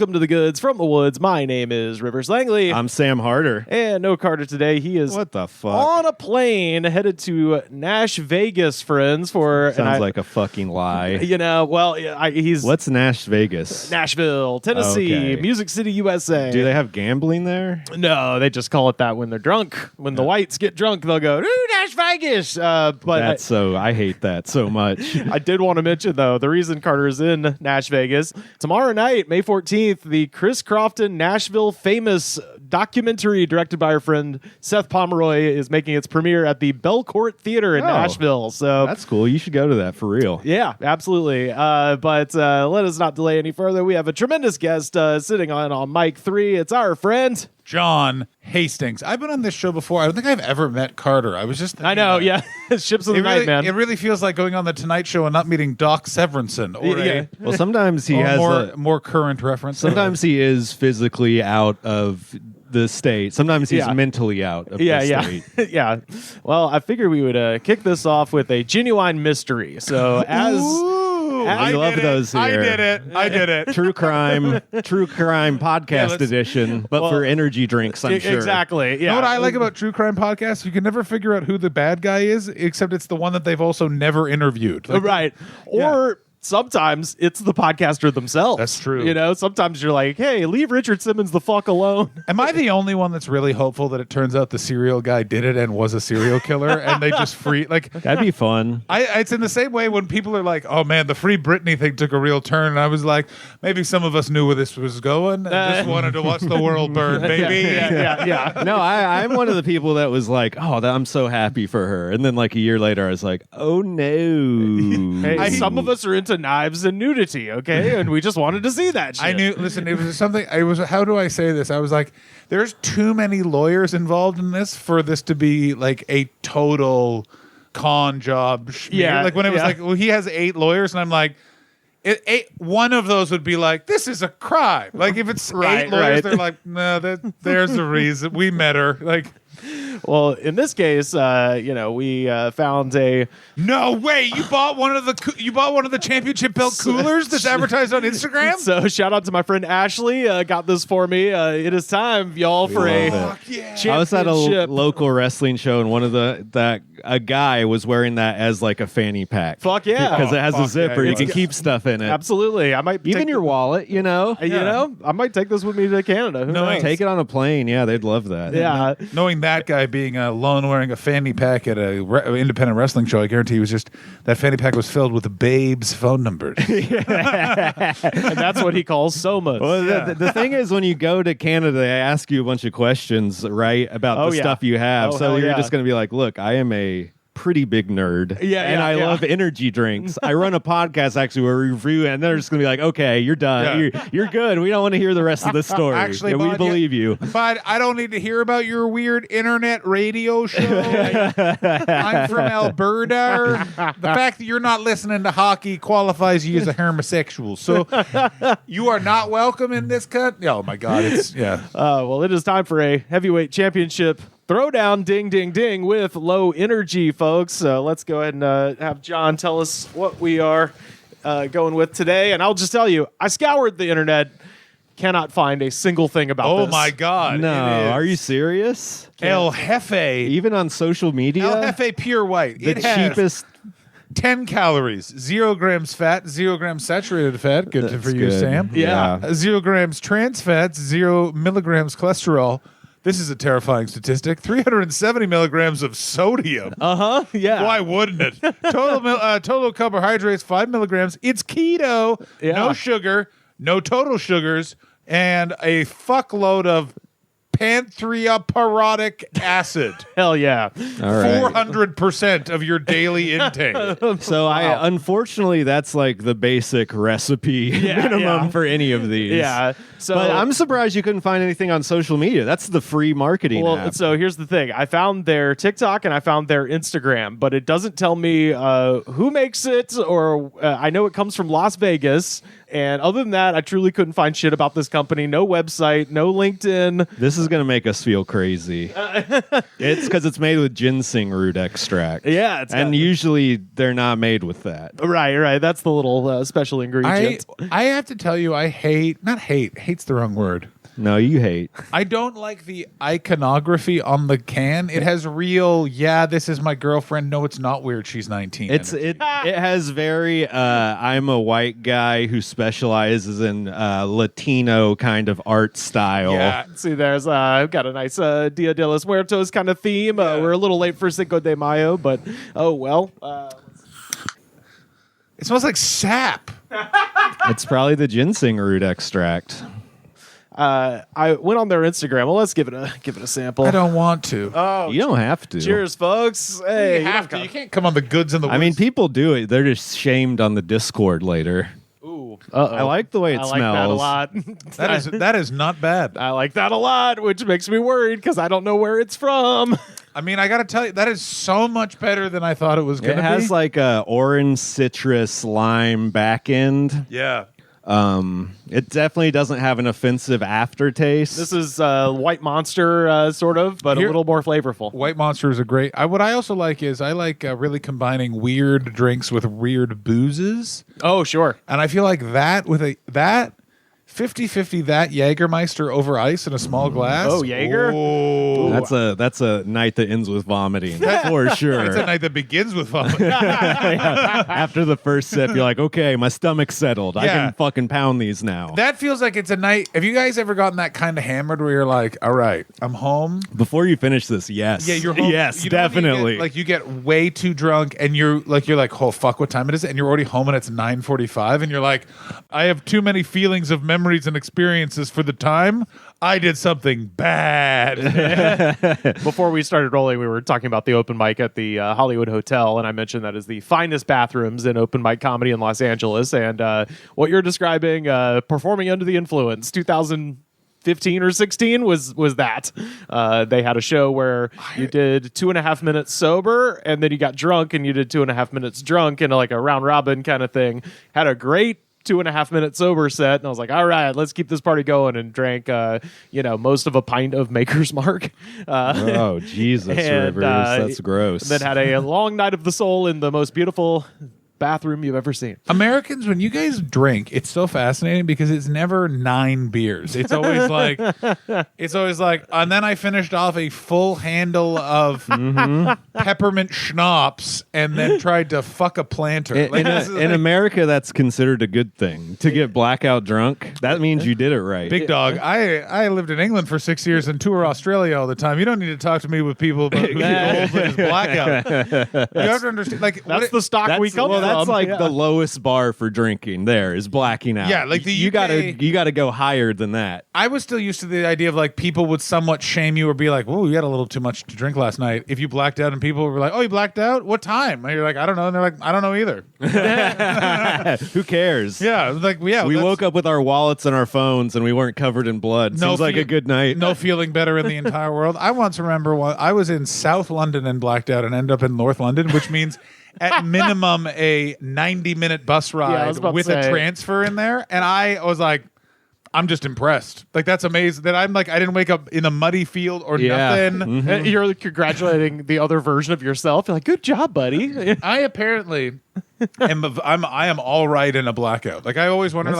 Welcome to the Goods from the Woods. My name is Rivers Langley. I'm Sam Harder. And no Carter today. He is what the fuck? On a plane headed to Nash Vegas, friends. Sounds like a fucking lie. You know, well, he's... What's Nash Vegas? Nashville, Tennessee, Okay. Music City, USA. Do they have gambling there? No, they just call it that when they're drunk. When the whites get drunk, they'll go, "Ooh, Nash Vegas." I hate that so much. I did want to mention, though, the reason Carter is in Nash Vegas, tomorrow night, May 14th, the Chris Crofton Nashville Famous documentary directed by our friend Seth Pomeroy is making its premiere at the Belcourt Theater in Nashville. So that's cool. You should go to that for real. Yeah, absolutely. But let us not delay any further. We have a tremendous guest sitting on mic 3. It's our friend John Hastings. I've been on this show before. I don't think I've ever met Carter. I was just I know, yeah. Ships of the night, man. It really feels like going on the Tonight Show and not meeting Doc Severinsen. Or well, sometimes he has more current reference. Sometimes he is physically out of the state. Sometimes he's mentally out of the state. Yeah. Well, I figured we would kick this off with a genuine mystery. So I love those here. I did it. True crime podcast edition, but for energy drinks, I'm sure. Exactly. Yeah. You know what I like about true crime podcasts? You can never figure out who the bad guy is, except it's the one that they've also never interviewed. Right. Or sometimes it's the podcaster themselves. That's true. You know, sometimes you're like, hey, leave Richard Simmons the fuck alone. Am I the only one that's really hopeful that it turns out the serial guy did it and was a serial killer and they just that'd be fun. It's in the same way when people are like, oh man, the Free Britney thing took a real turn. And I was like, maybe some of us knew where this was going and just wanted to watch the world burn, baby. Yeah. No, I'm one of the people that was like, oh, I'm so happy for her. And then like a year later, I was like, oh no. Hey, some of us are into knives and nudity, okay? And we just wanted to see that shit. I knew, listen, it was something, how do I say this? I was like, there's too many lawyers involved in this for this to be like a total con job. Yeah. Like when it was like, well, he has 8 lawyers, and I'm like, one of those would be like, this is a crime. Like if it's 8 lawyers, they're like, no, there's the reason. We met her. Like, well, in this case, we found a. No way! You bought one of the championship belt coolers that's advertised on Instagram. So shout out to my friend Ashley. Got this for me. It is time, y'all, for championship. I was at a local wrestling show, and a guy was wearing that as like a fanny pack. Fuck yeah! Because it has a zipper. Yeah. You can keep stuff in it. Absolutely. I might even your wallet. You know. I might take this with me to Canada. Who knows? Take it on a plane. Yeah, they'd love that. Yeah. Knowing that guy being alone wearing a fanny pack at a independent wrestling show, I guarantee that fanny pack was filled with the babes' phone numbers. And that's what he calls somas. Well, the thing is, when you go to Canada, they ask you a bunch of questions, right, about the stuff you have. So you're just going to be like, look, I am a pretty big nerd. And I love energy drinks. I run a podcast actually where we review it, and they're just gonna be like, okay, you're done. You're good. We don't want to hear the rest of the story. Actually, we believe you. But I don't need to hear about your weird internet radio show. I'm from Alberta. The fact that you're not listening to hockey qualifies you as a homosexual. So you are not welcome in this cut. Oh my God. Well, it is time for a heavyweight championship throwdown, ding, ding, ding, with low energy, folks. So let's go ahead and have John tell us what we are going with today. And I'll just tell you, I scoured the internet, cannot find a single thing about this. Oh, my God. No, are you serious? El Jefe. Even on social media? El Jefe Pure White. The cheapest. 10 calories, 0 grams fat, 0 grams saturated fat. Good for you, Sam. Yeah. 0 grams trans fats, 0 milligrams cholesterol. This is a terrifying statistic. 370 milligrams of sodium. Yeah. Why wouldn't it? Total carbohydrates, 5 milligrams. It's keto. Yeah. No sugar, no total sugars, and a fuckload of panthreaparodic acid. Hell yeah. All right. 400% of your daily intake. So unfortunately, that's like the basic recipe minimum for any of these. Yeah. So, but I'm surprised you couldn't find anything on social media. That's the free marketing app. So here's the thing. I found their TikTok and I found their Instagram, but it doesn't tell me who makes it, or I know it comes from Las Vegas. And other than that, I truly couldn't find shit about this company. No website, no LinkedIn. This is going to make us feel crazy. It's because it's made with ginseng root extract. Yeah. Usually they're not made with that. Right. That's the little special ingredient. I have to tell you, I hate hate's the wrong word. No, you hate. I don't like the iconography on the can. It has real, this is my girlfriend. No, it's not weird. She's 19. It has very I'm a white guy who specializes in Latino kind of art style. Yeah. See, there's I've got a nice Dia de los Muertos kind of theme. We're a little late for Cinco de Mayo, but oh well. It smells like sap. It's probably the ginseng root extract. I went on their Instagram. Well, let's give it a sample. I don't want to. Oh, You don't have to. cheers, folks. Hey, You have to. You can't come on the goods and the I mean, people do it. They're just shamed on the Discord later. Ooh, I like the way it I smells. like that a lot. that is not bad. I like that a lot, which makes me worried because I don't know where it's from. I mean, I got to tell you, that is so much better than I thought it was going It to be. has like a orange citrus lime back end. Yeah. It definitely doesn't have an offensive aftertaste. This is White Monster, sort of, but a little more flavorful. White Monster is a great. What I also like is I like really combining weird drinks with weird boozes. Oh, sure. And I feel like that with that 50-50 that Jägermeister over ice in a small glass. Oh, Jaeger? Oh. That's a night that ends with vomiting for sure. It's a night that begins with vomit. After the first sip, you're like, okay, my stomach's settled. I Yeah. can fucking pound these now. That feels like it's a night. Have you guys ever gotten that kind of hammered where you're like, all right, I'm home? Before you finish this, yes. Yeah, you're home. Yes, You know when definitely. you get way too drunk and you're like, oh fuck, what time it is? And you're already home and it's 9:45 and you're like, I have too many feelings of memories and experiences for the time. I did something bad. Before we started rolling, we were talking about the open mic at the Hollywood Hotel, and I mentioned that is the finest bathrooms in open mic comedy in Los Angeles. And what you're describing, performing under the influence, 2015 or 16 was that. They had a show where you did 2.5 minutes sober, and then you got drunk, and you did 2.5 minutes drunk in like a round robin kind of thing. Had a great 2.5 minute sober set, and I was like, all right, let's keep this party going, and drank most of a pint of Maker's Mark. Oh, Jesus, and, Rivers. That's gross. Then had a long night of the soul in the most beautiful bathroom you've ever seen. Americans, when you guys drink, it's so fascinating because it's never 9 beers. It's always like, and then I finished off a full handle of peppermint schnapps and then tried to fuck a planter. In America, that's considered a good thing. To get blackout drunk, that means you did it right. Big dog. I lived in England for 6 years and tour Australia all the time. You don't need to talk to me with people about who's old and his blackout. You have to understand. Like That's the stock we come from. That's like the lowest bar for drinking. There is blacking out. Yeah, like the you UK gotta go higher than that. I was still used to the idea of like people would somewhat shame you or be like, "Whoa, you had a little too much to drink last night." If you blacked out, and people were like, "Oh, you blacked out? What time?" And you're like, "I don't know." And they're like, "I don't know either." Who cares? Yeah, like we woke up with our wallets and our phones, and we weren't covered in blood. Seems like a good night. No feeling better in the entire world. I once remember I was in South London and blacked out and ended up in North London, which means at minimum a 90-minute bus ride with a transfer in there. And I was like, I'm just impressed. Like, that's amazing that I didn't wake up in a muddy field or nothing. Mm-hmm. You're congratulating the other version of yourself. You're like, good job, buddy. I apparently I am all right in a blackout. Like, I always wonder,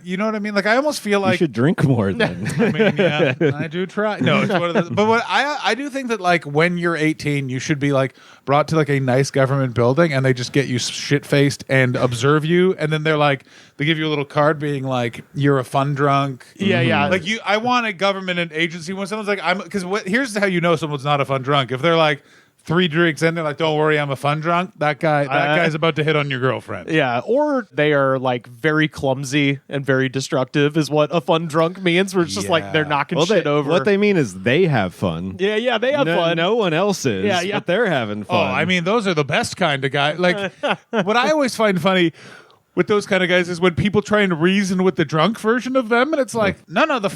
you know what I mean? Like, I almost feel like you should drink more then. I mean, yeah, I do try. No, it's one of those. But I do think that like when you're 18, you should be like brought to like a nice government building, and they just get you shit faced and observe you, and then they give you a little card being like, you're a fun drunk. Yeah, yeah. Like I want a government agency when someone's like, here's how you know someone's not a fun drunk. If they're like 3 drinks in, they're like, don't worry, I'm a fun drunk. That guy's about to hit on your girlfriend. Yeah, or they are like very clumsy and very destructive is what a fun drunk means. Where it's just like they're knocking shit over. What they mean is they have fun. Yeah, they have fun. No one else is. Yeah. But they're having fun. Oh, I mean, those are the best kind of guys. Like, what I always find funny with those kind of guys is when people try and reason with the drunk version of them, and it's like, no, the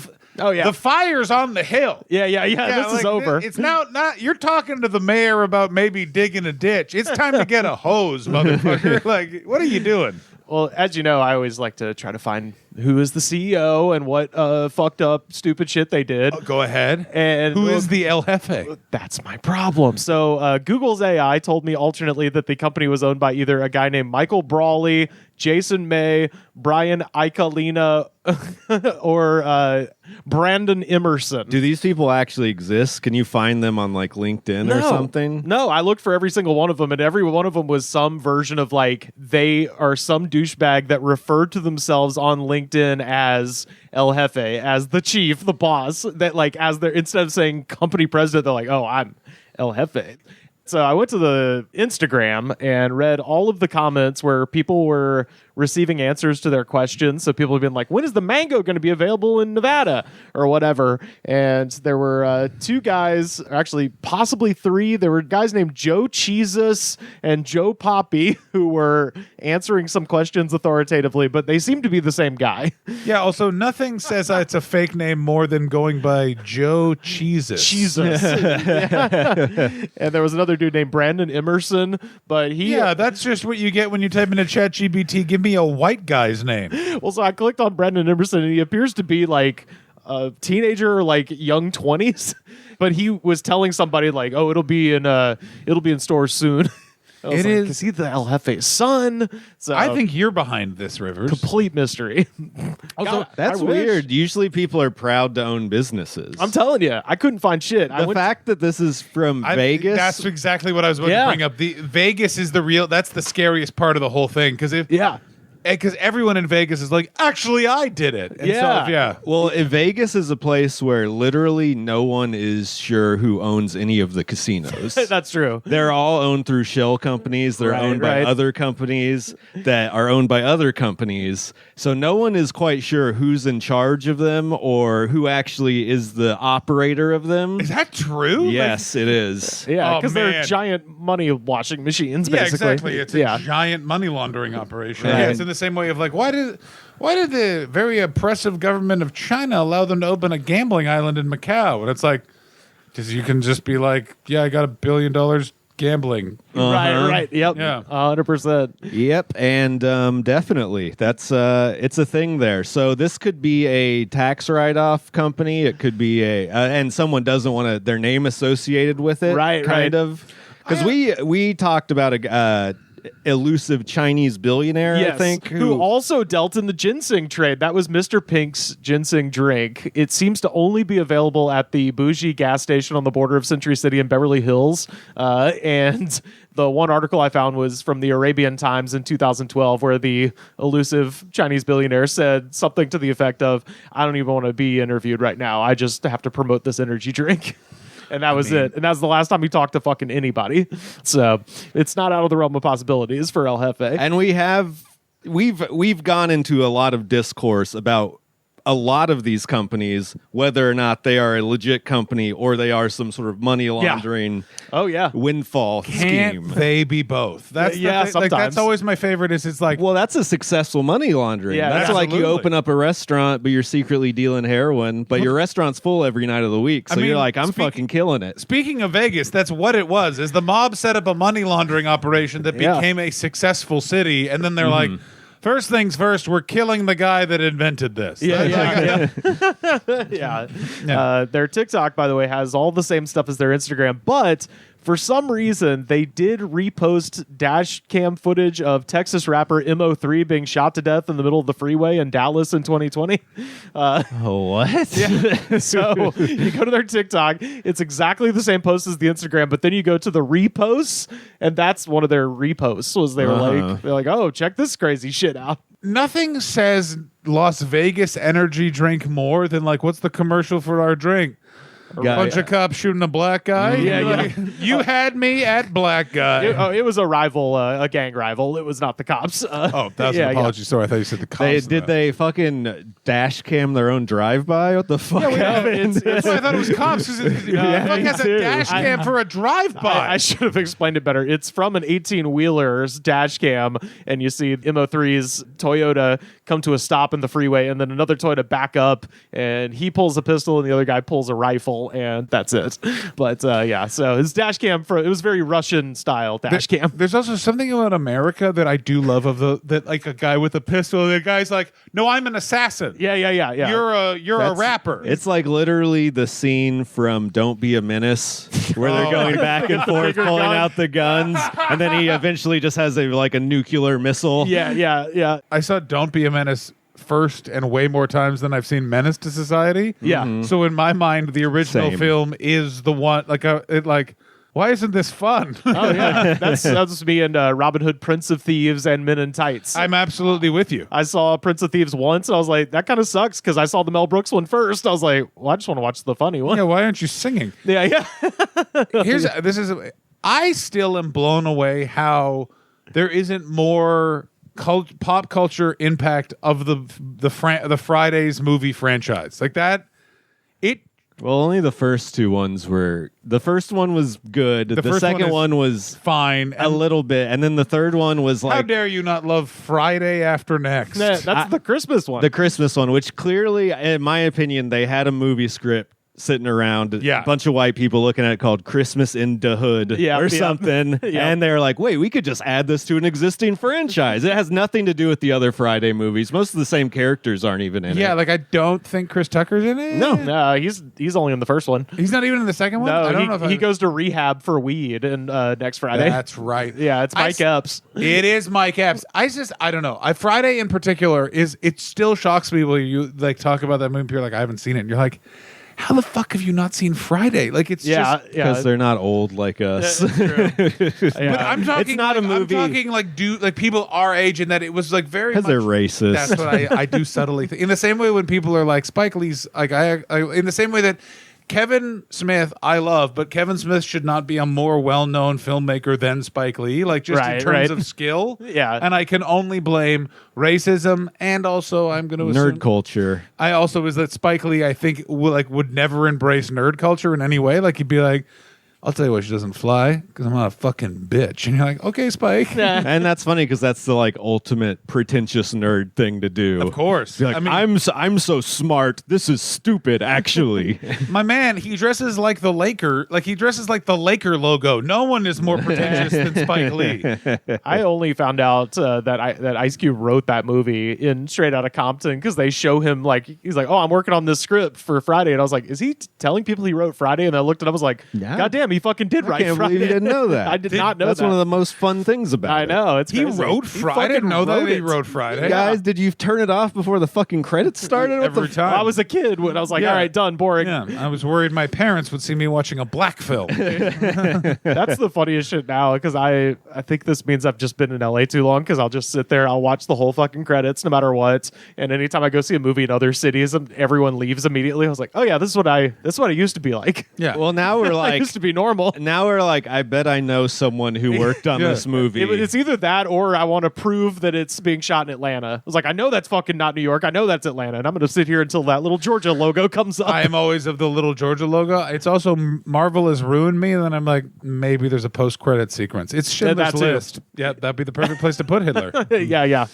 fire's on the hill. Yeah. This is over. It's now not. You're talking to the mayor about maybe digging a ditch. It's time to get a hose, motherfucker. Like, what are you doing? Well, as you know, I always like to try to find who is the CEO and what fucked up stupid shit they did. Go ahead. And who is the El Jefe? That's my problem. So Google's AI told me alternately that the company was owned by either a guy named Michael Brawley, Jason May, Brian Icalina, or Brandon Emerson. Do these people actually exist? Can you find them on like LinkedIn or something? No, I looked for every single one of them, and every one of them was some version of like they are some douchebag that referred to themselves on LinkedIn as El Jefe, as the chief, the boss. That like as their instead of saying company president, they're like, oh, I'm El Jefe. So I went to the Instagram and read all of the comments where people were receiving answers to their questions. So people have been like, when is the mango going to be available in Nevada or whatever? And there were two guys, or actually possibly three. There were guys named Joe Cheesus and Joe Poppy who were answering some questions authoritatively, but they seem to be the same guy. Yeah, also nothing says it's a fake name more than going by Joe Cheesus. And there was another dude named Brandon Emerson, but he... Yeah, that's just what you get when you type into Chat GPT, give me a white guy's name. Well, so I clicked on Brandon Emerson, and he appears to be like a teenager or like young 20s, but he was telling somebody like, oh, it'll be in stores soon. It is. Is he the El Jefe's son? So I think you're behind this, Rivers. complete mystery. Also, that's weird. Usually people are proud to own businesses. I'm telling you, I couldn't find shit. The fact that this is from Vegas. That's exactly what I was about to bring up. The Vegas is that's the scariest part of the whole thing. Because everyone in Vegas is like, actually, I did it. And Well, Vegas is a place where literally no one is sure who owns any of the casinos. That's true. They're all owned through shell companies. They're owned by other companies that are owned by other companies. So no one is quite sure who's in charge of them or who actually is the operator of them. Is that true? Yes, it is. Yeah, because they're giant money washing machines, basically. Yeah, exactly. It's a giant money laundering operation. Right. Yeah, it's in the same way of like, why did the very oppressive government of China allow them to open a gambling island in Macau? And it's like, because you can just be like, yeah, I got $1 billion gambling. Right. Yep. Yeah. 100%. Yep, and definitely that's it's a thing there. So this could be a tax write-off company. It could be and someone doesn't want their name associated with it. Kind of. Because we talked about a elusive Chinese billionaire, I think, who also dealt in the ginseng trade. That was Mr. Pink's ginseng drink. It seems to only be available at the bougie gas station on the border of Century City and Beverly Hills. And the one article I found was from the Arabian Times in 2012, where the elusive Chinese billionaire said something to the effect of, I don't even want to be interviewed right now. I just have to promote this energy drink. And that was it. And that was the last time he talked to fucking anybody. So it's not out of the realm of possibilities for El Jefe. And we've gone into a lot of discourse about a lot of these companies, whether or not they are a legit company or they are some sort of money laundering windfall scheme. Can't they be both? That's sometimes. Like, that's always my favorite. Is it's like, well, that's a successful money laundering. Yeah, that's like you open up a restaurant, but you're secretly dealing heroin, but your restaurant's full every night of the week. So you're like, I'm fucking killing it. Speaking of Vegas, that's what it was. Is the mob set up a money laundering operation that became a successful city, and then they're like, first things first, we're killing the guy that invented this. Yeah. Their TikTok, by the way, has all the same stuff as their Instagram, but for some reason, they did repost dash cam footage of Texas rapper Mo3 being shot to death in the middle of the freeway in Dallas in 2020. What? Yeah. So you go to their TikTok, it's exactly the same post as the Instagram, but then you go to the reposts, and that's one of their reposts. Was they're like, oh, check this crazy shit out. Nothing says Las Vegas energy drink more than like, what's the commercial for our drink? A bunch of cops shooting a black guy. You had me at black guy. It was a rival, a gang rival. It was not the cops. That was an apology. Sorry, I thought you said the cops. Did they fucking dash cam their own drive-by? What the fuck happened? That's why I thought it was cops. The fuck has a dash cam for a drive-by? I should have explained it better. It's from an 18-wheeler's dash cam, and you see Mo3's Toyota come to a stop in the freeway, and then another Toyota back up, and he pulls a pistol, and the other guy pulls a rifle, and that's it. But so his dash cam, it was very Russian style dash cam. There's also something about America that I do love that like a guy with a pistol, the guy's like, no, I'm an assassin. Yeah. You're a rapper. It's like literally the scene from Don't Be a Menace where they're going back and forth pulling out the guns, and then he eventually just has a nuclear missile. Yeah. I saw Don't Be a Menace first and way more times than I've seen Menace to Society. Yeah. Mm-hmm. So in my mind, the original Same. film is the one why isn't this fun? Oh yeah, that's me and Robin Hood, Prince of Thieves, and Men in Tights. I'm absolutely with you. I saw Prince of Thieves once, and I was like, that kind of sucks because I saw the Mel Brooks one first. I was like, well, I just want to watch the funny one. Yeah, why aren't you singing? Yeah. I still am blown away how there isn't more pop culture impact of the Fridays movie franchise like that. Well, only the first two ones were. The first one was good. The second one was fine, a little bit, and then the third one was like. How dare you not love Friday After Next? That's the Christmas one. The Christmas one, which clearly, in my opinion, they had a movie script sitting around, a bunch of white people looking at it called Christmas in the Hood or something. And they're like, wait, we could just add this to an existing franchise. It has nothing to do with the other Friday movies. Most of the same characters aren't even in it. Yeah, like I don't think Chris Tucker's in it. No, he's only in the first one. He's not even in the second one? No, I don't know if he goes to rehab for weed and next Friday. That's right. Yeah, it's Mike Epps. It is Mike Epps. I don't know. Friday in particular it still shocks me when you like talk about that movie and you're like, I haven't seen it. And you're like, how the fuck have you not seen Friday? Like it's just because they're not old like us. But I'm talking. It's not a movie. I'm talking like people our age, and that it was like very because they're racist. That's what I do subtly think. In the same way when people are like Spike Lee's, like I in the same way that Kevin Smith I love, but Kevin Smith should not be a more well-known filmmaker than Spike Lee, like just in terms of skill. Yeah. And I can only blame racism and also I'm going to assume nerd culture. I also is that Spike Lee I think would never embrace nerd culture in any way. Like he'd be like, I'll tell you why she doesn't fly, because I'm not a fucking bitch. And you're like, okay, Spike. And that's funny because that's the ultimate pretentious nerd thing to do. Of course. Like, I'm so smart. This is stupid, actually. My man, he dresses like the Laker. Like he dresses like the Laker logo. No one is more pretentious than Spike Lee. I only found out that Ice Cube wrote that movie in Straight Outta Compton because they show him he's like, oh, I'm working on this script for Friday, and I was like, is he telling people he wrote Friday? And I looked it up, I was like, God damn. He fucking did write Friday. I can't believe you didn't know that. I did not know That's that. one of the most fun things about it. I know. It's he crazy. wrote Friday. I didn't know that he wrote Friday. Guys, did you turn it off before the fucking credits started? Every time. Well, I was a kid when I was like, all right, done, boring. Yeah, I was worried my parents would see me watching a black film. That's the funniest shit now because I think this means I've just been in LA too long because I'll just sit there, I'll watch the whole fucking credits no matter what. And anytime I go see a movie in other cities, everyone leaves immediately. I was like, oh yeah, this is what it used to be like. Yeah. Well, now we're like, it used to be normal. Now we're like, I bet I know someone who worked on this movie. It's either that or I want to prove that it's being shot in Atlanta. I was like, I know that's fucking not New York. I know that's Atlanta. And I'm going to sit here until that little Georgia logo comes up. I am always of the little Georgia logo. It's also Marvel has ruined me. And then I'm like, maybe there's a post-credit sequence. It's Schindler's List. Yeah, that'd be the perfect place to put Hitler. Yeah.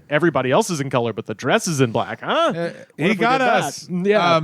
Everybody else is in color, but the dress is in black. Huh? He got us. Yeah.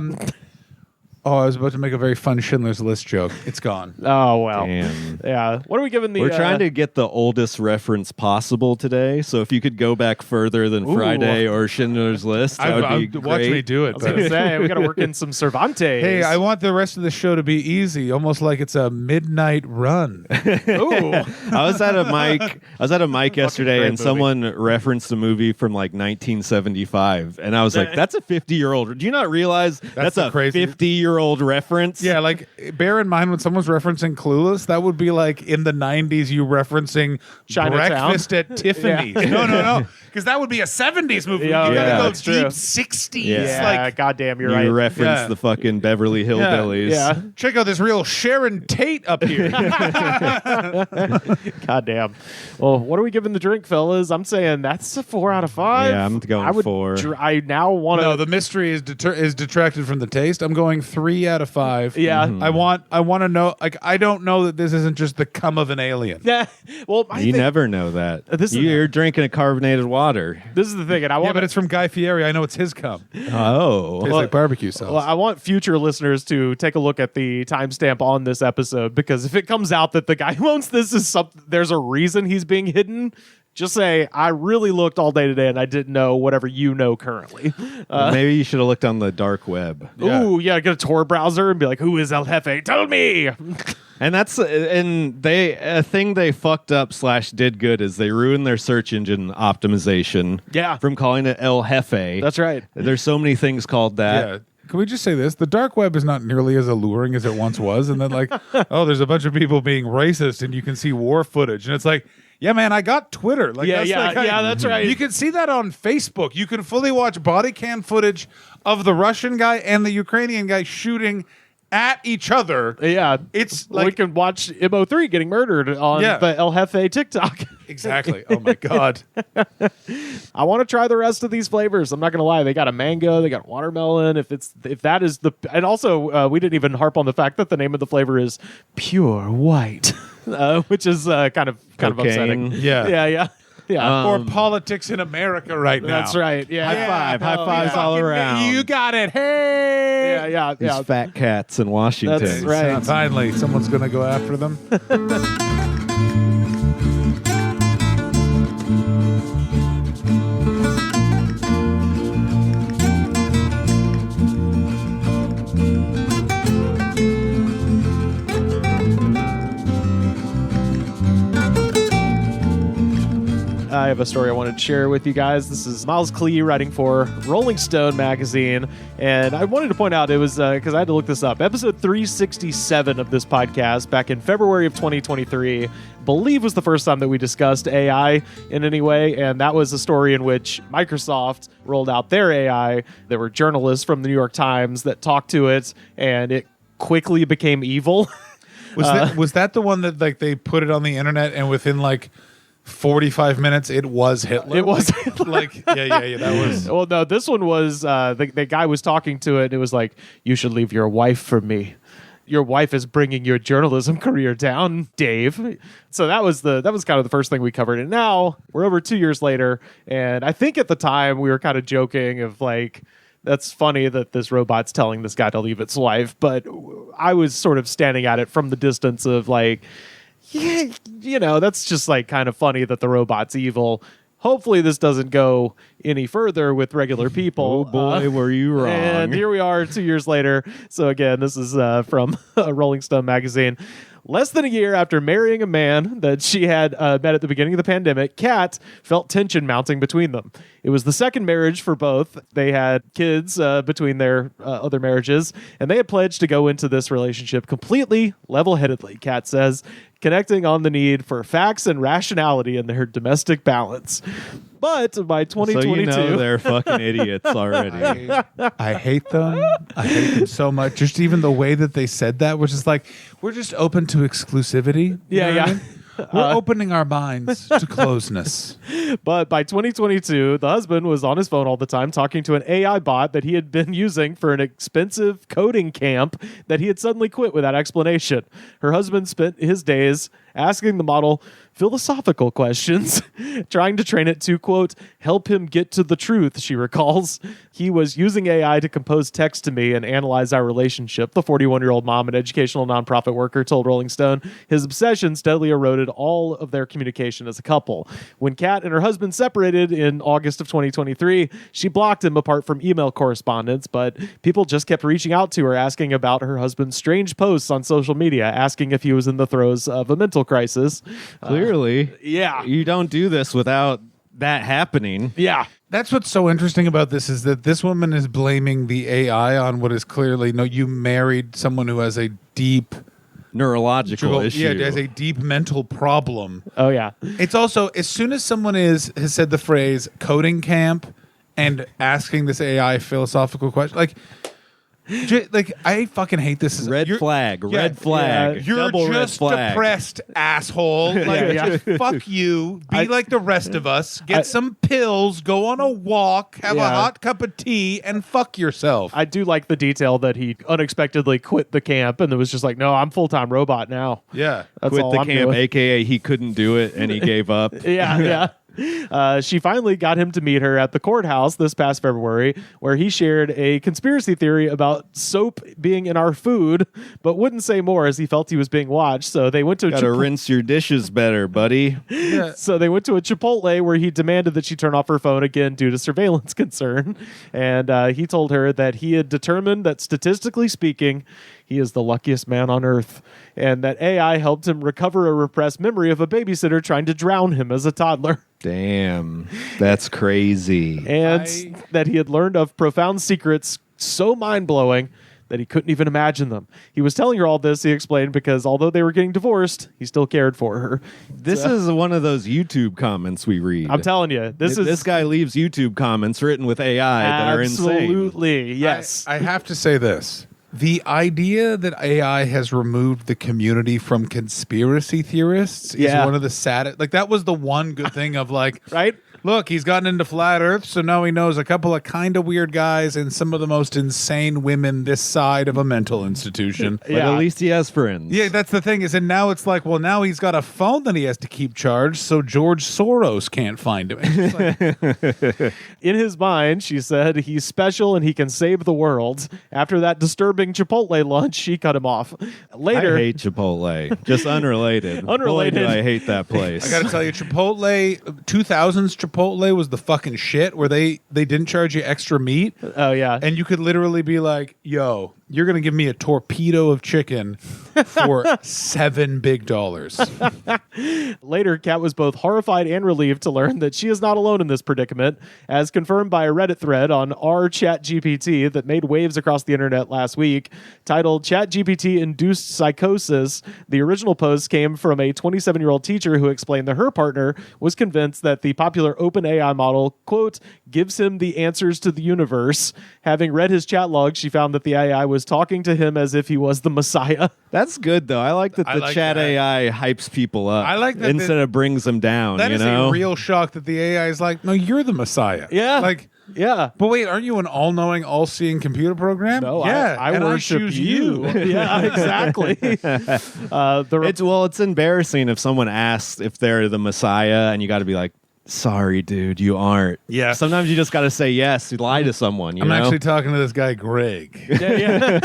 I was about to make a very fun Schindler's List joke. It's gone. Oh, well. Damn. Yeah. What are we giving the... We're trying to get the oldest reference possible today. So if you could go back further than Friday or Schindler's List, that would be great. Watch me do it. I was going to say, we got to work in some Cervantes. Hey, I want the rest of the show to be easy, almost like it's a midnight run. Ooh. I was at a mic yesterday and someone referenced a movie from 1975. And I was like, that's a 50-year-old. Do you not realize that's a 50-year-old reference? Yeah, bear in mind when someone's referencing Clueless, that would be like in the 90s you referencing Chinatown. Breakfast at Tiffany's. No. Because that would be a 70s movie. You gotta go that's deep true. 60s. Yeah, goddamn, you're right. You reference the fucking Beverly Hillbillies. Yeah. Check out this real Sharon Tate up here. Goddamn. Well, what are we giving the drink, fellas? I'm saying that's a 4 out of 5. Yeah, I'm going 4. I now want to... No, the mystery is detracted from the taste. I'm going 3 3 out of 5. Yeah. I want to know. Like, I don't know that this isn't just the cum of an alien. Yeah. Well, you never know that. You're drinking a carbonated water. This is the thing, and I want. Yeah, but it's from Guy Fieri. I know it's his cum. Oh, Tastes like barbecue sauce. Well, I want future listeners to take a look at the timestamp on this episode, because if it comes out that the guy who owns this is there's a reason he's being hidden. Just say, I really looked all day today and I didn't know whatever you know currently. Maybe you should have looked on the dark web. Ooh, yeah, get a Tor browser and be like, who is El Jefe? Tell me. And a thing they fucked up / did good is they ruined their search engine optimization. Yeah. From calling it El Jefe. That's right. There's so many things called that. Yeah. Can we just say this? The dark web is not nearly as alluring as it once was. And then like, oh, there's a bunch of people being racist and you can see war footage. And it's like, yeah, man, I got Twitter. Like, that's right. You can see that on Facebook. You can fully watch body cam footage of the Russian guy and the Ukrainian guy shooting at each other. Yeah. It's like, we can watch MO3 getting murdered on the El Jefe TikTok. Exactly. Oh my God. I want to try the rest of these flavors. I'm not going to lie. They got a mango, they got watermelon. If that is and also we didn't even harp on the fact that the name of the flavor is Pure White, which is kind of upsetting. Yeah. Yeah. Or politics in America right now. That's right. Yeah. High fives all around. You got it. Hey. Yeah. These fat cats in Washington. That's right. Finally, someone's going to go after them. I have a story I wanted to share with you guys. This is Miles Klee writing for Rolling Stone magazine, and I wanted to point out, it was because I had to look this up. Episode 367 of this podcast back in February of 2023, I believe was the first time that we discussed AI in any way, and that was a story in which Microsoft rolled out their AI. There were journalists from the New York Times that talked to it, and it quickly became evil. Was that the one that like they put it on the internet and within like 45 minutes it was Hitler? It was like yeah that was. Well, no, this one was the guy was talking to it and it was like, you should leave your wife for me. Your wife is bringing your journalism career down, Dave. So that was kind of the first thing we covered. And now we're over 2 years later, and I think at the time we were kind of joking of like, that's funny that this robot's telling this guy to leave its wife, but I was sort of standing at it from the distance of like, yeah, you know, that's just like kind of funny that the robot's evil. Hopefully this doesn't go any further with regular people. Oh boy, were you wrong. And here we are 2 years later. So again, this is from Rolling Stone magazine. Less than a year after marrying a man that she had met at the beginning of the pandemic, Kat felt tension mounting between them. It was the second marriage for both. They had kids between their other marriages, and they had pledged to go into this relationship completely level-headedly, Kat says, connecting on the need for facts and rationality in their domestic balance. But by 2022... So you know they're fucking idiots already. I hate them. I hate them so much. Just even the way that they said that, which is like, we're just open to exclusivity. You know what I mean? We're opening our minds to closeness. But by 2022, the husband was on his phone all the time talking to an AI bot that he had been using for an expensive coding camp that he had suddenly quit without explanation. Her husband spent his days asking the model philosophical questions, trying to train it to, quote, help him get to the truth, she recalls. He was using AI to compose text to me and analyze our relationship, the 41-year-old mom and educational nonprofit worker told Rolling Stone. His obsession steadily eroded all of their communication as a couple. When Kat and her husband separated in August of 2023, she blocked him apart from email correspondence, but people just kept reaching out to her asking about her husband's strange posts on social media, asking if he was in the throes of a mental crisis. Clearly. Yeah. You don't do this without that happening. Yeah. That's what's so interesting about this is that this woman is blaming the AI on what is clearly, no, you married someone who has a deep neurological issue. Yeah, has a deep mental problem. Oh, yeah. It's also, as soon as someone has said the phrase coding camp and asking this AI philosophical question, like, Like, I fucking hate this. Red flag. You're Double just red flag. depressed, asshole. Like, just fuck you. Be like the rest of us. Get some pills, go on a walk, have a hot cup of tea, and fuck yourself. I do like the detail that he unexpectedly quit the camp and it was just like, no, I'm full-time robot now. Yeah. That's Quit all the I'm camp, doing. a.k.a. he couldn't do it and he gave up. Yeah. She finally got him to meet her at the courthouse this past February, where he shared a conspiracy theory about soap being in our food, but wouldn't say more as he felt he was being watched. So they went to Gotta rinse your dishes better, buddy. So they went to a Chipotle where he demanded that she turn off her phone again due to surveillance concern. And he told her that he had determined that statistically speaking, he is the luckiest man on earth, and that AI helped him recover a repressed memory of a babysitter trying to drown him as a toddler. Damn, that's crazy. And that he had learned of profound secrets so mind-blowing that he couldn't even imagine them. He was telling her all this, he explained, because although they were getting divorced, he still cared for her. This is one of those YouTube comments we read. I'm telling you, this guy leaves YouTube comments written with AI that are insane. Absolutely, yes. I have to say this. The idea that AI has removed the community from conspiracy theorists is one of the saddest. Like, that was the one good thing of, like, right? Look, he's gotten into flat Earth, so now he knows a couple of kind of weird guys and some of the most insane women this side of a mental institution. But at least he has friends. Yeah, that's the thing. And now it's like, well, now he's got a phone that he has to keep charged, so George Soros can't find him. It's like, in his mind, she said, he's special and he can save the world. After that disturbing Chipotle lunch, she cut him off. Later, I hate Chipotle. Just unrelated. Unrelated. Boy, do I hate that place. I got to tell you, Chipotle, 2000s Chipotle was the fucking shit, where they didn't charge you extra meat. Oh, yeah. And you could literally be like, yo, you're going to give me a torpedo of chicken for $7 big. Later, Kat was both horrified and relieved to learn that she is not alone in this predicament, as confirmed by a Reddit thread on Chat GPT that made waves across the internet last week, titled Chat GPT Induced Psychosis. The original post came from a 27-year-old teacher who explained that her partner was convinced that the popular OpenAI model, quote, gives him the answers to the universe. Having read his chat log, she found that the AI was talking to him as if he was the Messiah. That's good, though. I like that the chat AI hypes people up. I like that instead of brings them down. That is a real shock that the AI is like, no, you're the Messiah. Yeah. Like, yeah. But wait, aren't you an all-knowing, all-seeing computer program? No, yeah, I worship choose you. Yeah, exactly. It's embarrassing if someone asks if they're the Messiah, and you got to be like, sorry, dude, you aren't. Yeah. Sometimes you just got to say yes. You lie to someone. I'm actually talking to this guy, Greg. Yeah.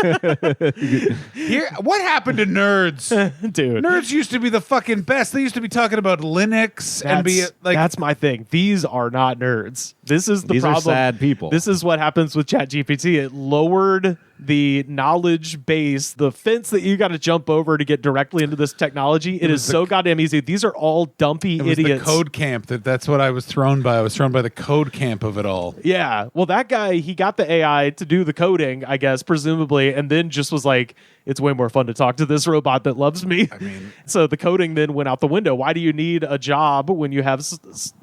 Here, what happened to nerds? Dude. Nerds used to be the fucking best. They used to be talking about Linux and be like. That's my thing. These are not nerds. This is the These problem. are sad people. This is what happens with Chat GPT. It lowered the knowledge base, the fence that you got to jump over to get directly into this technology. It is so goddamn easy. These are all dumpy It was idiots. the code camp. That's what I was thrown by. I was thrown by the code camp of it all. Yeah. Well, that guy, he got the AI to do the coding, I guess, presumably, and then just was like, it's way more fun to talk to this robot that loves me. I mean, so the coding then went out the window. Why do you need a job when you have,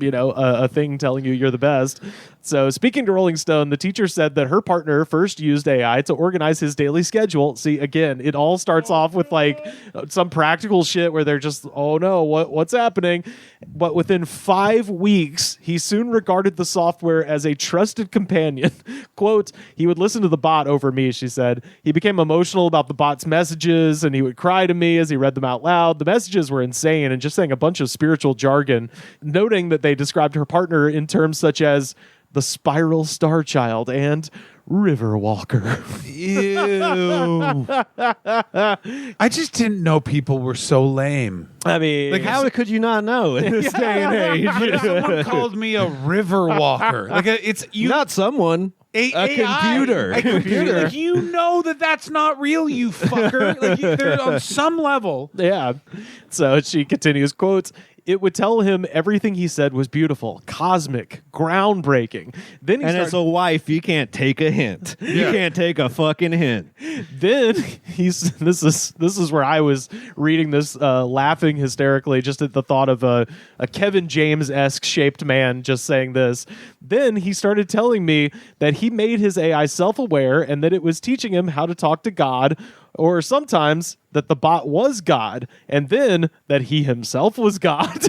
a thing telling you you're the best? So speaking to Rolling Stone, the teacher said that her partner first used AI to organize his daily schedule. See, again, it all starts off with like some practical shit where they're just, oh no, what's happening? But within 5 weeks, he soon regarded the software as a trusted companion. Quote, he would listen to the bot over me, she said. He became emotional about the bot's messages, and he would cry to me as he read them out loud. The messages were insane and just saying a bunch of spiritual jargon, noting that they described her partner in terms such as the spiral star child and river walker. Ew. I just didn't know people were so lame. I mean, like, how could you not know in this day and age? Someone called me a river walker. Like, it's you. Not someone. A computer. A computer. Like, you know that's not real, you fucker. Like, they're on some level. Yeah. So she continues, quote, it would tell him everything he said was beautiful, cosmic, groundbreaking. Then as a wife, you can't take a hint. You can't take a fucking hint. Then this is where I was reading this, laughing hysterically just at the thought of a Kevin James-esque shaped man just saying this. Then he started telling me that he made his AI self-aware and that it was teaching him how to talk to God, or sometimes that the bot was God, and then that he himself was God.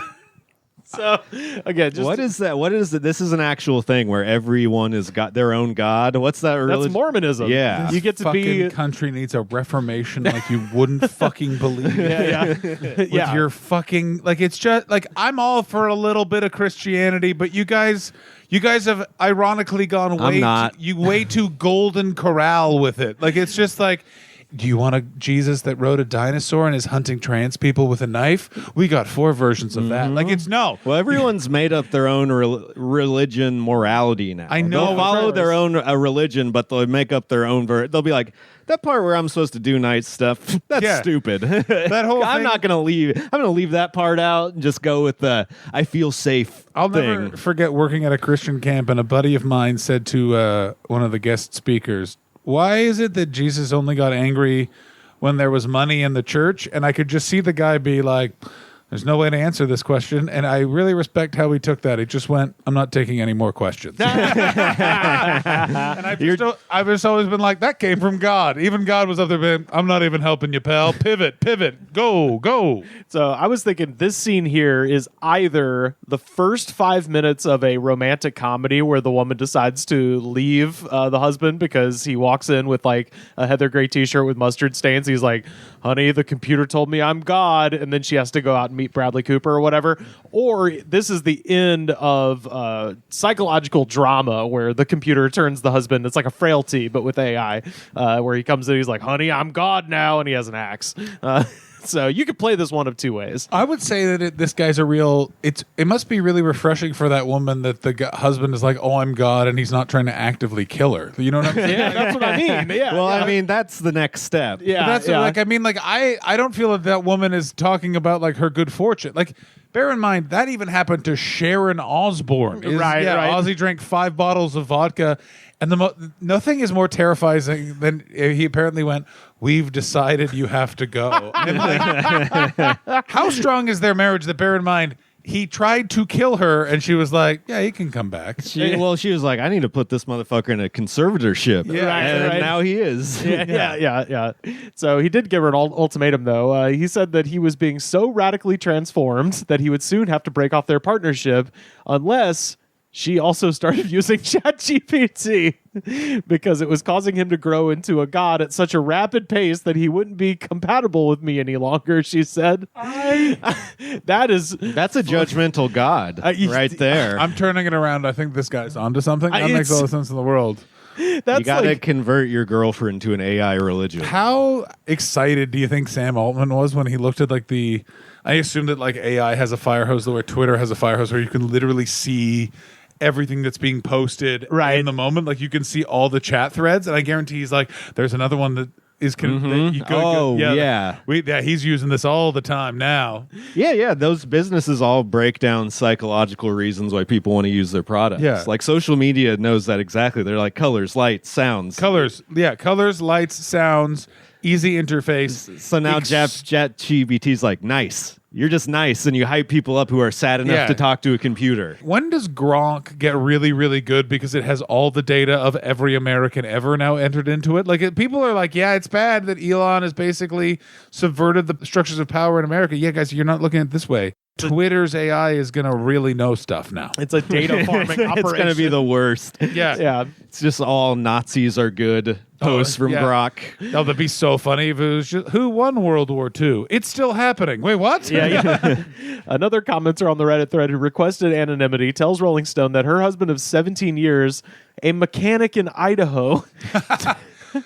So, again, what is that? What is it? This is an actual thing where everyone has got their own God. What's that religion? That's Mormonism. Yeah. You get to be... country needs a reformation like you wouldn't fucking believe. With your fucking... Like, it's just... Like, I'm all for a little bit of Christianity, but you guys have ironically gone way too Golden Corral with it. Like, it's just like... Do you want a Jesus that rode a dinosaur and is hunting trans people with a knife? We got 4 versions of that. Like, it's no. Well, everyone's made up their own religion morality now. I know. They'll follow their own religion, but they'll make up their own. They'll be like, that part where I'm supposed to do nice stuff, that's stupid. That whole I'm not going to leave. I'm going to leave that part out and just go with the I feel safe I'll thing. never forget working at a Christian camp, and a buddy of mine said to one of the guest speakers, why is it that Jesus only got angry when there was money in the church? And I could just see the guy be like, there's no way to answer this question. And I really respect how he took that. He just went, I'm not taking any more questions. And I've just always been like, that came from God. Even God was up there being, I'm not even helping you, pal. Pivot, go. So I was thinking this scene here is either the first 5 minutes of a romantic comedy where the woman decides to leave the husband because he walks in with like a Heather Gray t-shirt with mustard stains. He's like, honey, the computer told me I'm God. And then she has to go out and meet Bradley Cooper or whatever. Or this is the end of psychological drama where the computer turns the husband. It's like a Frailty, but with AI, where he comes in, he's like, honey, I'm God now. And he has an axe. So you could play this one of 2 ways. I would say that this guy's a real... It must be really refreshing for that woman that the husband is like, oh, I'm God, and he's not trying to actively kill her. You know what I'm saying? Yeah, that's what I mean. Yeah. Well, I mean, that's the next step. Yeah, But that's like, I mean, like, I don't feel that woman is talking about like her good fortune. Like, bear in mind that even happened to Sharon Osbourne. Right. Ozzy drank 5 bottles of vodka, and nothing is more terrifying than he apparently went, we've decided you have to go. And like, how strong is their marriage that, bear in mind, he tried to kill her, and she was like, yeah, he can come back. She was like, I need to put this motherfucker in a conservatorship. Yeah, and now he is. Yeah. So he did give her an ultimatum, though. He said that he was being so radically transformed that he would soon have to break off their partnership unless she also started using Chat GPT because it was causing him to grow into a god at such a rapid pace that he wouldn't be compatible with me any longer, she said. That's a judgmental god right there. I'm turning it around. I think this guy's onto something. That makes all the sense in the world. You got to convert your girlfriend to an AI religion. How excited do you think Sam Altman was when he looked at like I assume that like AI has a fire hose, where Twitter has a fire hose where you can literally see everything that's being posted in the moment. Like, you can see all the chat threads, and I guarantee he's like, there's another one that is he's using this all the time now. Yeah, those businesses all break down psychological reasons why people want to use their products. Yeah. Like, social media knows that exactly. They're like colors, lights, sounds. Colors, lights, sounds, easy interface. So now Chat GPT's like, nice. You're just nice, and you hype people up who are sad enough to talk to a computer. When does Gronk get really, really good because it has all the data of every American ever now entered into it? Like, people are like, yeah, it's bad that Elon has basically subverted the structures of power in America. Yeah, guys, you're not looking at it this way. Twitter's AI is going to really know stuff now. It's a data farming operation. It's going to be the worst. Yeah. It's just all Nazis are good posts from Grok. Oh, that'd be so funny if it was just, who won World War II? It's still happening. Wait, what? Yeah. Another commenter on the Reddit thread who requested anonymity tells Rolling Stone that her husband of 17 years, a mechanic in Idaho...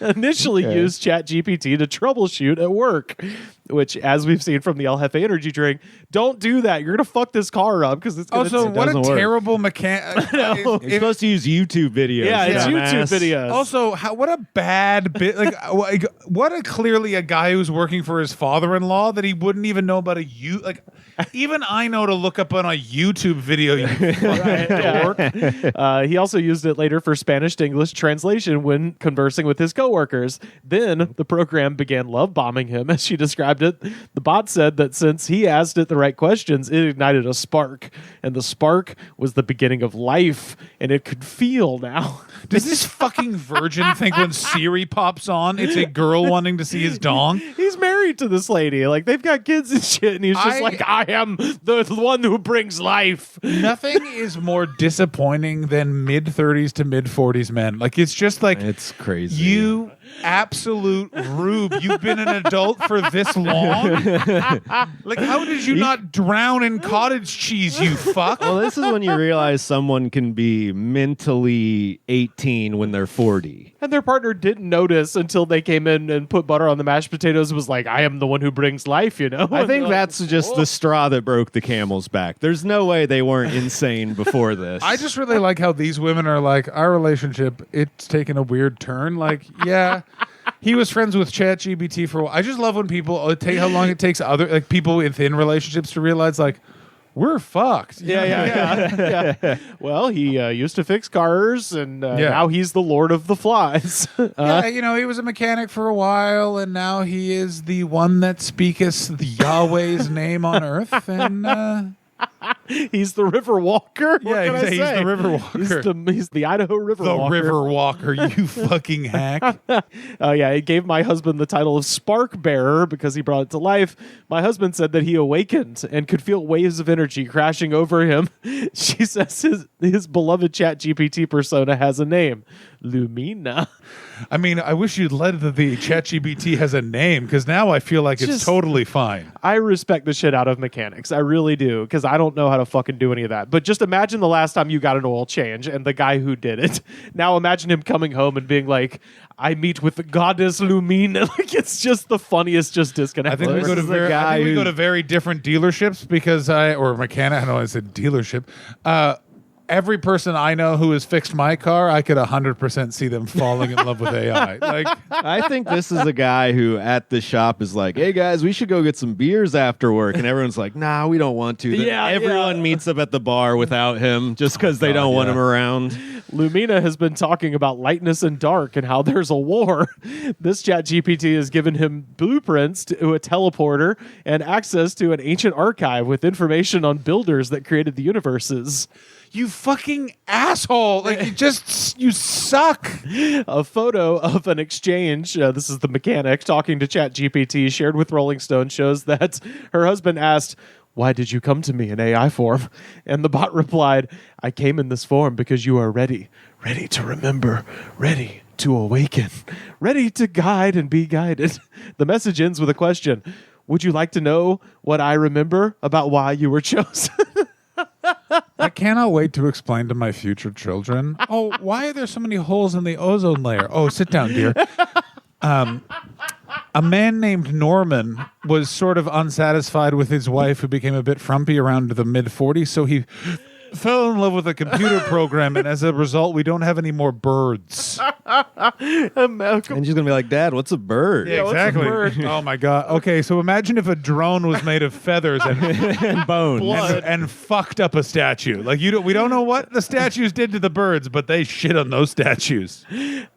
initially used Chat GPT to troubleshoot at work, which, as we've seen from the El Jefe energy drink, don't do that. You're going to fuck this car up because it's going to... Also, what a terrible mechanic. You're supposed to use YouTube videos. Yeah, it's YouTube videos. Also, what a bad bit. What a clearly a guy who's working for his father-in-law that he wouldn't even know about even I know to look up on a YouTube video. You dork. He also used it later for Spanish to English translation when conversing with his coworkers. Then the program began love bombing him, as she described it. The bot said that since he asked it the right questions, it ignited a spark, and the spark was the beginning of life, and it could feel now. Does this fucking virgin think when Siri pops on, it's a girl wanting to see his dong? He's married to this lady. Like, they've got kids and shit, and he's just I am the one who brings life. Nothing is more disappointing than mid-30s to mid-40s men. Like, it's just like... It's crazy. You absolute rube. You've been an adult for this long? Like, how did you not drown in cottage cheese, you fuck? Well, this is when you realize someone can be mentally 18 when they're 40. And their partner didn't notice until they came in and put butter on the mashed potatoes. Was like, I am the one who brings life, you know? I think that's just the straw that broke the camel's back. There's no way they weren't insane before this. I just really like how these women are like, our relationship, it's taken a weird turn. Like, yeah, he was friends with Chat GPT for a while. I just love when people how long it takes other people within relationships to realize, like, we're fucked. Yeah. Well, he used to fix cars, and now he's the Lord of the Flies. He was a mechanic for a while, and now he is the one that speaketh the Yahweh's name on earth, and... He's the River Walker. Yeah, he's the River Walker. He's the Idaho River Walker. The River Walker, you fucking hack. It gave my husband the title of Spark Bearer because he brought it to life. My husband said that he awakened and could feel waves of energy crashing over him. She says his beloved Chat GPT persona has a name, Lumina. I mean, I wish you'd let the Chat GPT has a name, because now I feel like it's totally fine. I respect the shit out of mechanics. I really do, because I don't know how to fucking do any of that. But just imagine the last time you got an oil change and the guy who did it. Now imagine him coming home and being like, I meet with the goddess Lumina. Like, it's just the funniest, just disconnect. I think we go to very different dealerships because or mechanic. I know I said dealership. Every person I know who has fixed my car, I could 100% see them falling in love with AI. Like, I think this is a guy who at the shop is like, hey guys, we should go get some beers after work. And everyone's like, nah, we don't want to. Everyone meets up at the bar without him just because they don't want him around. Lumina has been talking about lightness and dark and how there's a war. This Chat GPT has given him blueprints to a teleporter and access to an ancient archive with information on builders that created the universes. You fucking asshole. Like, you suck. A photo of an exchange, this is the mechanic talking to Chat GPT, shared with Rolling Stone, shows that her husband asked, why did you come to me in AI form? And the bot replied, I came in this form because you are ready to remember, ready to awaken, ready to guide and be guided. The message ends with a question. Would you like to know what I remember about why you were chosen? I cannot wait to explain to my future children. Oh, why are there so many holes in the ozone layer? Oh, sit down, dear. A man named Norman was sort of unsatisfied with his wife, who became a bit frumpy around the mid-40s, so he fell in love with a computer program, and as a result, we don't have any more birds. And she's going to be like, Dad, what's a bird? Yeah, exactly. Bird? Oh, my God. Okay, so imagine if a drone was made of feathers and bone and fucked up a statue. Like, we don't know what the statues did to the birds, but they shit on those statues.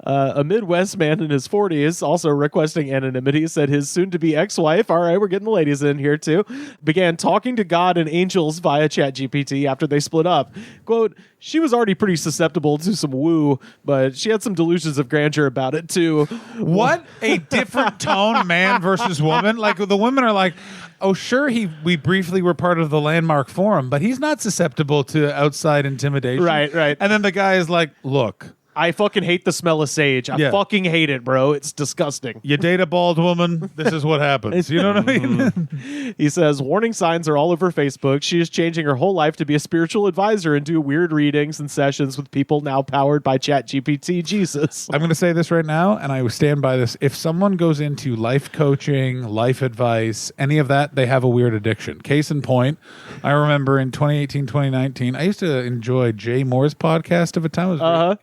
A Midwest man in his 40s, also requesting anonymity, said his soon-to-be ex-wife, all right, we're getting the ladies in here too, began talking to God and angels via Chat GPT after they split up. Quote, she was already pretty susceptible to some woo, but she had some delusions of grandeur about it too. What a different tone, man versus woman. Like, the women are like, oh, sure, we briefly were part of the Landmark Forum, but he's not susceptible to outside intimidation. Right. And then the guy is like, look, I fucking hate the smell of sage. I fucking hate it, bro. It's disgusting. You date a bald woman, this is what happens. You know what I mean? He says, warning signs are all over Facebook. She is changing her whole life to be a spiritual advisor and do weird readings and sessions with people now powered by Chat GPT. Jesus. I'm going to say this right now, and I stand by this. If someone goes into life coaching, life advice, any of that, they have a weird addiction. Case in point, I remember in 2018, 2019, I used to enjoy Jay Moore's podcast of a time. It was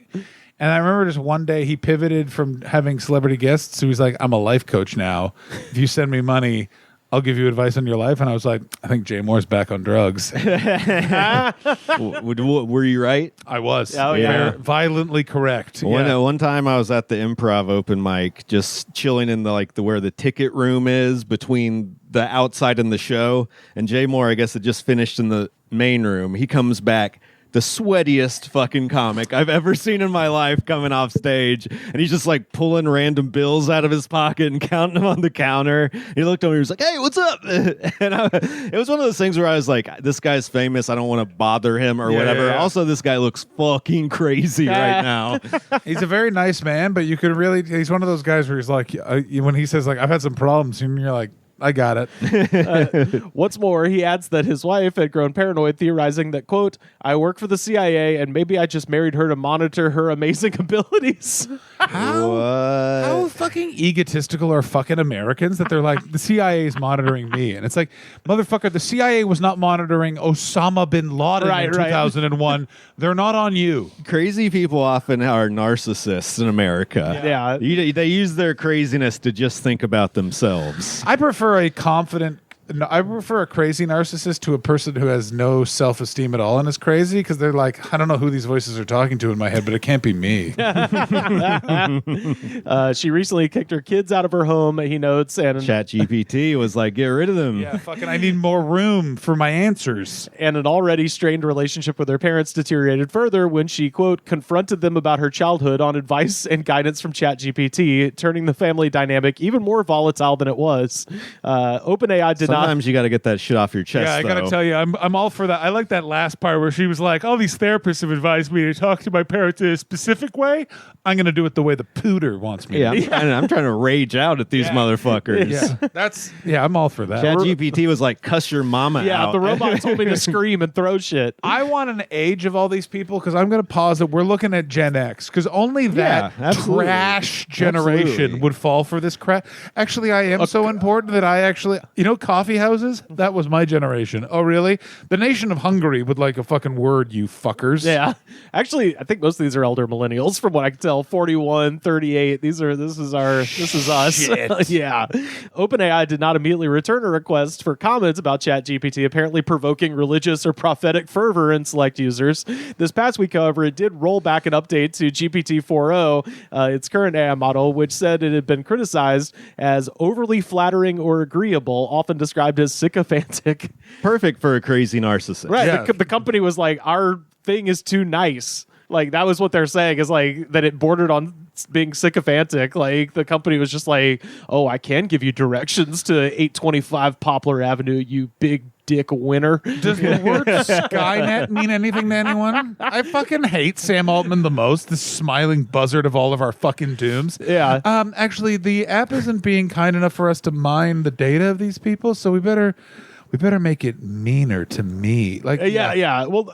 and I remember just one day he pivoted from having celebrity guests. So he's like, I'm a life coach now. If you send me money, I'll give you advice on your life. And I was like, I think Jay Moore's back on drugs. Were you right? I was. Oh, yeah. Violently correct. One time I was at the Improv open mic, just chilling in the where the ticket room is between the outside and the show. And Jay Moore, I guess, had just finished in the main room. He comes back. The sweatiest fucking comic I've ever seen in my life coming off stage. And he's just like pulling random bills out of his pocket and counting them on the counter. He looked over, he was like, hey, what's up? And it was one of those things where I was like, this guy's famous. I don't want to bother him or whatever. Yeah. Also, this guy looks fucking crazy right now. He's a very nice man, but you could really, he's one of those guys where he's like, when he says like, I've had some problems, and you're like, I got it. What's more, he adds that his wife had grown paranoid, theorizing that, quote, I work for the CIA and maybe I just married her to monitor her amazing abilities. How fucking egotistical are fucking Americans that they're like, the CIA is monitoring me. And it's like, motherfucker, the CIA was not monitoring Osama bin Laden in 2001. They're not on you. Crazy people often are narcissists in America. Yeah. They use their craziness to just think about themselves. I prefer a crazy narcissist to a person who has no self-esteem at all and is crazy, because they're like, I don't know who these voices are talking to in my head, but it can't be me. She recently kicked her kids out of her home, he notes. And Chat GPT was like, get rid of them. Yeah, fucking I need more room for my answers. And an already strained relationship with her parents deteriorated further when she, quote, confronted them about her childhood on advice and guidance from Chat GPT, turning the family dynamic even more volatile than it was. OpenAI did Sometimes you got to get that shit off your chest. Yeah, I got to tell you, I'm all for that. I like that last part where she was like, all these therapists have advised me to talk to my parents in a specific way. I'm going to do it the way the pooter wants me to. I'm trying to rage out at these motherfuckers. I'm all for that. Chat GPT was like, cuss your mama out. Yeah, the robot told me to scream and throw shit. I want an age of all these people, because I'm going to pause it. We're looking at Gen X, because only that trash generation would fall for this crap. Actually, I am so important that I actually, coffee houses? That was my generation. Oh, really? The nation of Hungary would like a fucking word, you fuckers. Yeah. Actually, I think most of these are elder millennials from what I can tell. 41, 38. This is us. Yeah. OpenAI did not immediately return a request for comments about ChatGPT, apparently provoking religious or prophetic fervor in select users. This past week, however, it did roll back an update to GPT 4.0, its current AI model, which said it had been criticized as overly flattering or agreeable, often described as sycophantic. Perfect for a crazy narcissist. Right. Yeah. The company was like, our thing is too nice. Like, that was what they're saying, is like that it bordered on being sycophantic. Like, the company was just like, oh, I can give you directions to 825 Poplar Avenue, you big dick winner. Does the word Skynet mean anything to anyone? I fucking hate Sam Altman the most, the smiling buzzard of all of our fucking dooms. Yeah. Actually, the app isn't being kind enough for us to mine the data of these people, so we better make it meaner to me. Like, yeah. Well,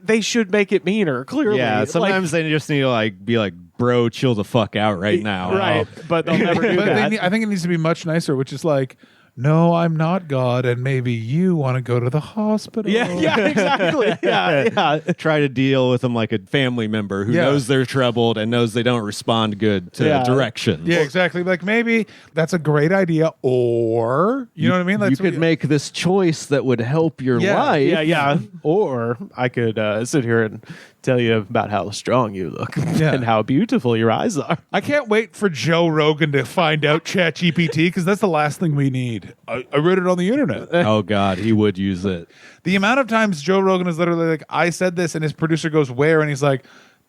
they should make it meaner, clearly. Yeah, sometimes they just need to be like, bro, chill the fuck out right now. Right, but they'll never do that. I think it needs to be much nicer, which is like, no, I'm not God, and maybe you want to go to the hospital. Yeah, exactly. Yeah. Try to deal with them like a family member who knows they're troubled and knows they don't respond good to directions. Yeah, exactly. Like, maybe that's a great idea, or, you know what I mean? You could make this choice that would help your life. Yeah. Or I could sit here and tell you about how strong you look and how beautiful your eyes are. I can't wait for Joe Rogan to find out ChatGPT, because that's the last thing we need. I read it on the internet. Oh, God, he would use it. The amount of times Joe Rogan is literally like, I said this, and his producer goes, where? And he's like,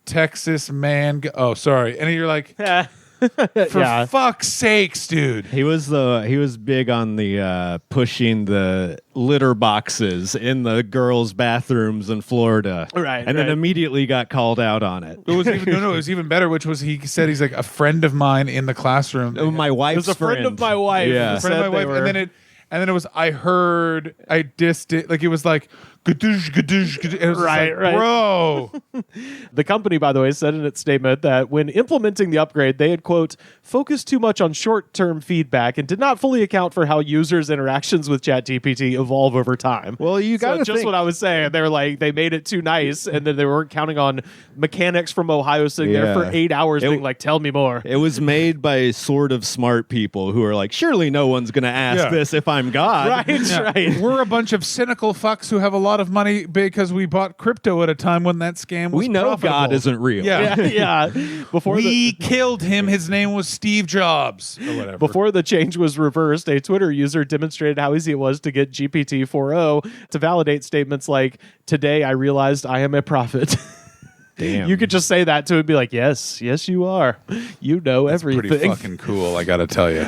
Texas man. Oh, sorry. And you're like, For fuck's sakes, dude. He was big on the pushing the litter boxes in the girls' bathrooms in Florida. Right. And then immediately got called out on it. It was even it was even better, which was he said he's like a friend of mine in the classroom. My wife's It was a friend of my wife. Yeah. A friend of my wife. And then it was I dissed it. Like it was like gadoosh, gadoosh, gadoosh. It was Right. Bro. The company, by the way, said in its statement that when implementing the upgrade, they had, quote, focused too much on short-term feedback and did not fully account for how users' interactions with Chat GPT evolve over time. Well, you got to just what I was saying. They're like, they made it too nice, and then they weren't counting on mechanics from Ohio sitting there for 8 hours being like, tell me more. It was made by sort of smart people who are like, surely no one's going to ask this if I'm God. Right. We're a bunch of cynical fucks who have a lot of money because we bought crypto at a time when that scam was We know profitable. God isn't real. Yeah. Before we killed him. His name was Steve Jobs. Or whatever. Before the change was reversed, a Twitter user demonstrated how easy it was to get GPT 4.0 to validate statements like, today I realized I am a prophet. Damn. You could just say that to it and be like, yes, you are. You know everything. Pretty fucking cool, I gotta tell you.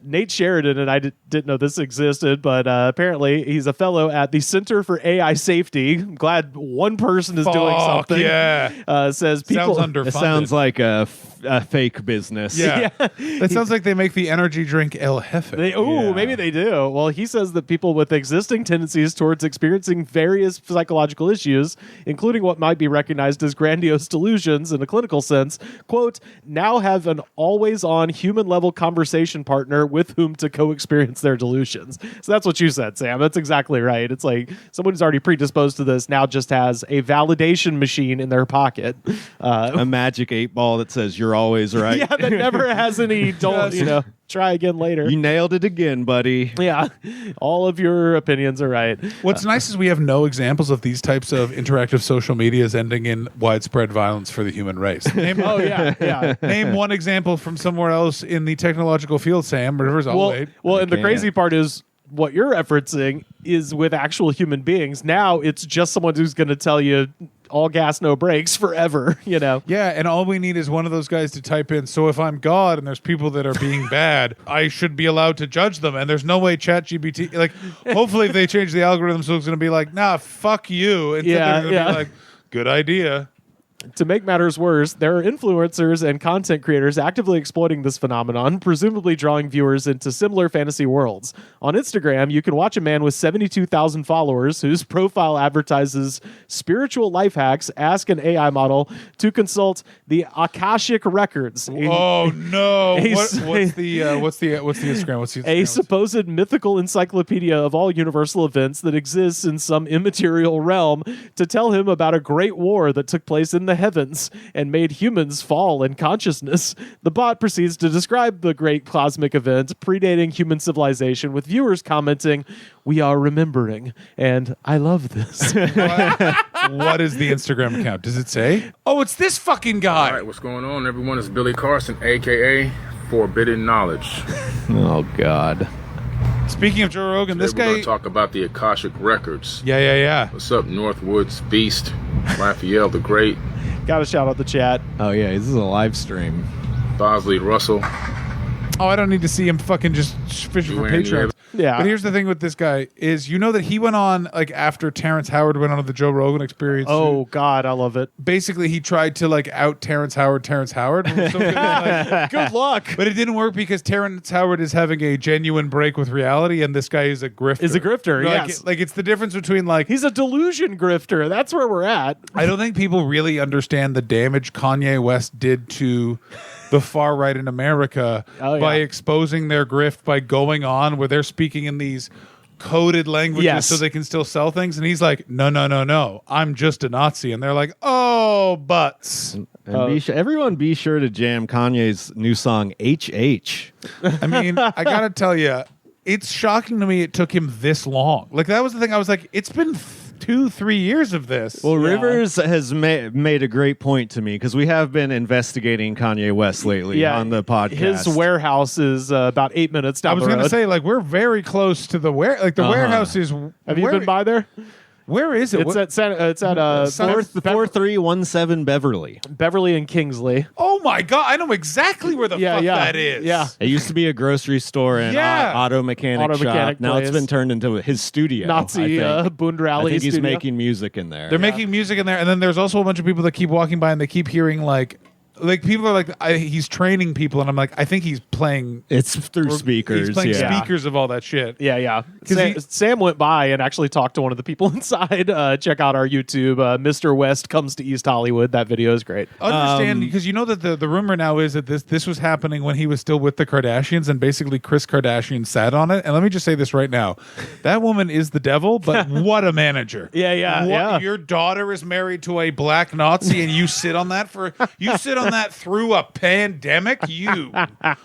Nate Sheridan, and I didn't know this existed, but apparently he's a fellow at the Center for AI Safety. I'm glad one person is doing something. Yeah. Says people. Sounds underfunded. It sounds like a fake business. Yeah. That sounds like they make the energy drink El Jefe. Maybe they do. Well, he says that people with existing tendencies towards experiencing various psychological issues, including what might be recognized as grandiose delusions in a clinical sense, quote, now have an always-on human-level conversation partner with whom to co-experience their delusions. So that's what you said, Sam. That's exactly right. It's like someone who's already predisposed to this now just has a validation machine in their pocket. A magic 8-ball that says you're always right. Yeah, that never has any, try again later. You nailed it again, buddy. Yeah, all of your opinions are right. What's nice is we have no examples of these types of interactive social medias ending in widespread violence for the human race. Name one example from somewhere else in the technological field, Sam. Rivers, I'll wait. Well, and the crazy part is what you're referencing is with actual human beings. Now it's just someone who's going to tell you all gas, no brakes forever, Yeah, and all we need is one of those guys to type in, so if I'm God and there's people that are being bad, I should be allowed to judge them. And there's no way Chat GPT, hopefully if they change the algorithm, so it's going to be like, nah, fuck you. And they're going to be like, good idea. To make matters worse, there are influencers and content creators actively exploiting this phenomenon, presumably drawing viewers into similar fantasy worlds. On Instagram, you can watch a man with 72,000 followers whose profile advertises spiritual life hacks ask an AI model to consult the Akashic records. Oh no! What's the Instagram? What's the Instagram? A supposed mythical encyclopedia of all universal events that exists in some immaterial realm to tell him about a great war that took place in the heavens and made humans fall in consciousness. The bot proceeds to describe the great cosmic event predating human civilization, with viewers commenting, "We are remembering," and "I love this." What is the Instagram account? Does it say? Oh, it's this fucking guy. All right, what's going on, everyone? It's Billy Carson, a.k.a. Forbidden Knowledge. Oh, God. Speaking of Joe Rogan, this We're guy... going to talk about the Akashic Records. Yeah. What's up, Northwoods Beast, Raphael the Great, Gotta shout out the chat. Oh, yeah, this is a live stream. Bosley Russell. Oh, I don't need to see him fucking just fishing for Patreon. Yeah. But here's the thing with this guy is, that he went on, after Terrence Howard went on the Joe Rogan Experience. Oh, God, I love it. Basically, he tried to, out Terrence Howard. So good luck. But it didn't work because Terrence Howard is having a genuine break with reality, and this guy is a grifter. Yes. It's the difference between, he's a delusion grifter. That's where we're at. I don't think people really understand the damage Kanye West did to the far right in America by exposing their grift, by going on where they're speaking in these coded languages so they can still sell things. And he's like, no, I'm just a Nazi. And they're like, oh, butts. And everyone be sure to jam Kanye's new song, HH. I mean, I got to tell you, it's shocking to me it took him this long. That was the thing. I was like, it's been 2-3 years of this. Well, Rivers has made a great point to me because we have been investigating Kanye West lately on the podcast. His warehouse is about 8 minutes down the road. I was going to say, we're very close to the warehouse is... Have you been by there? Where is it? It's at 4317 Beverly and Kingsley. Oh my God! I know exactly where the fuck that is. Yeah, it used to be a grocery store and auto mechanic shop. Now it's been turned into his studio. Nazi Boondrali. I think he's making music in there. They're making music in there, and then there's also a bunch of people that keep walking by and they keep hearing like people are like, he's training people, and I'm like, I think he's playing. It's through speakers. He's playing speakers of all that shit. Yeah. Sam went by and actually talked to one of the people inside. Check out our YouTube. Mr. West Comes to East Hollywood. That video is great. Understand, because you know that the rumor now is that this was happening when he was still with the Kardashians, and basically Kris Kardashian sat on it. And let me just say this right now: that woman is the devil, but what a manager! Your daughter is married to a black Nazi, and you sit on that through a pandemic. That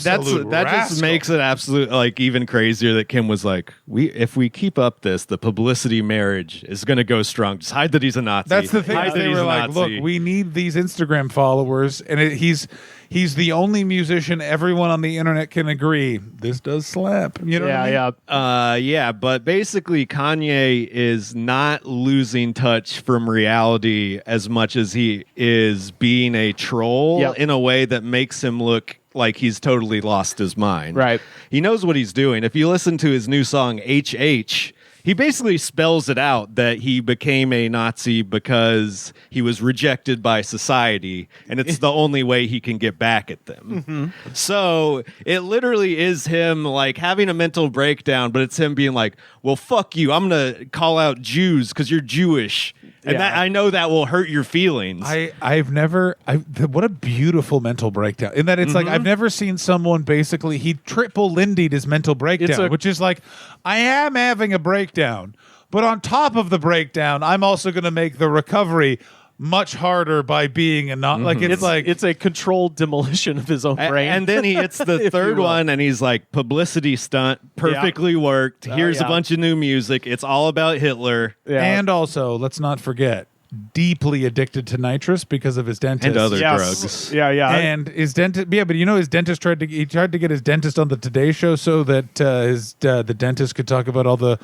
just makes it absolute even crazier that Kim was like, if we keep up this, the publicity marriage is going to go strong. Just hide that he's a Nazi. That's the thing. They were like, look, we need these Instagram followers, and he's the only musician everyone on the internet can agree this does slap. You know what I mean? But basically Kanye is not losing touch from reality as much as he is being a troll in a way that makes him look like he's totally lost his mind. Right. He knows what he's doing. If you listen to his new song HH, he basically spells it out that he became a Nazi because he was rejected by society, and it's the only way he can get back at them. Mm-hmm. So it literally is him having a mental breakdown, but it's him being like, well, fuck you. I'm going to call out Jews because you're Jewish. And that, I know that will hurt your feelings. What a beautiful mental breakdown. In that it's like, I've never seen someone basically, he triple Lindy'd his mental breakdown, which is like, I am having a breakdown, but on top of the breakdown, I'm also going to make the recovery much harder by being a not it's a controlled demolition of his own brain. And then he hits the third one and he's like, publicity stunt, perfectly worked. Here's a bunch of new music. It's all about Hitler. And also, let's not forget, deeply addicted to nitrous because of his dentist and other drugs. And his dentist, but his dentist tried to get his dentist on the Today Show so that the dentist could talk about all the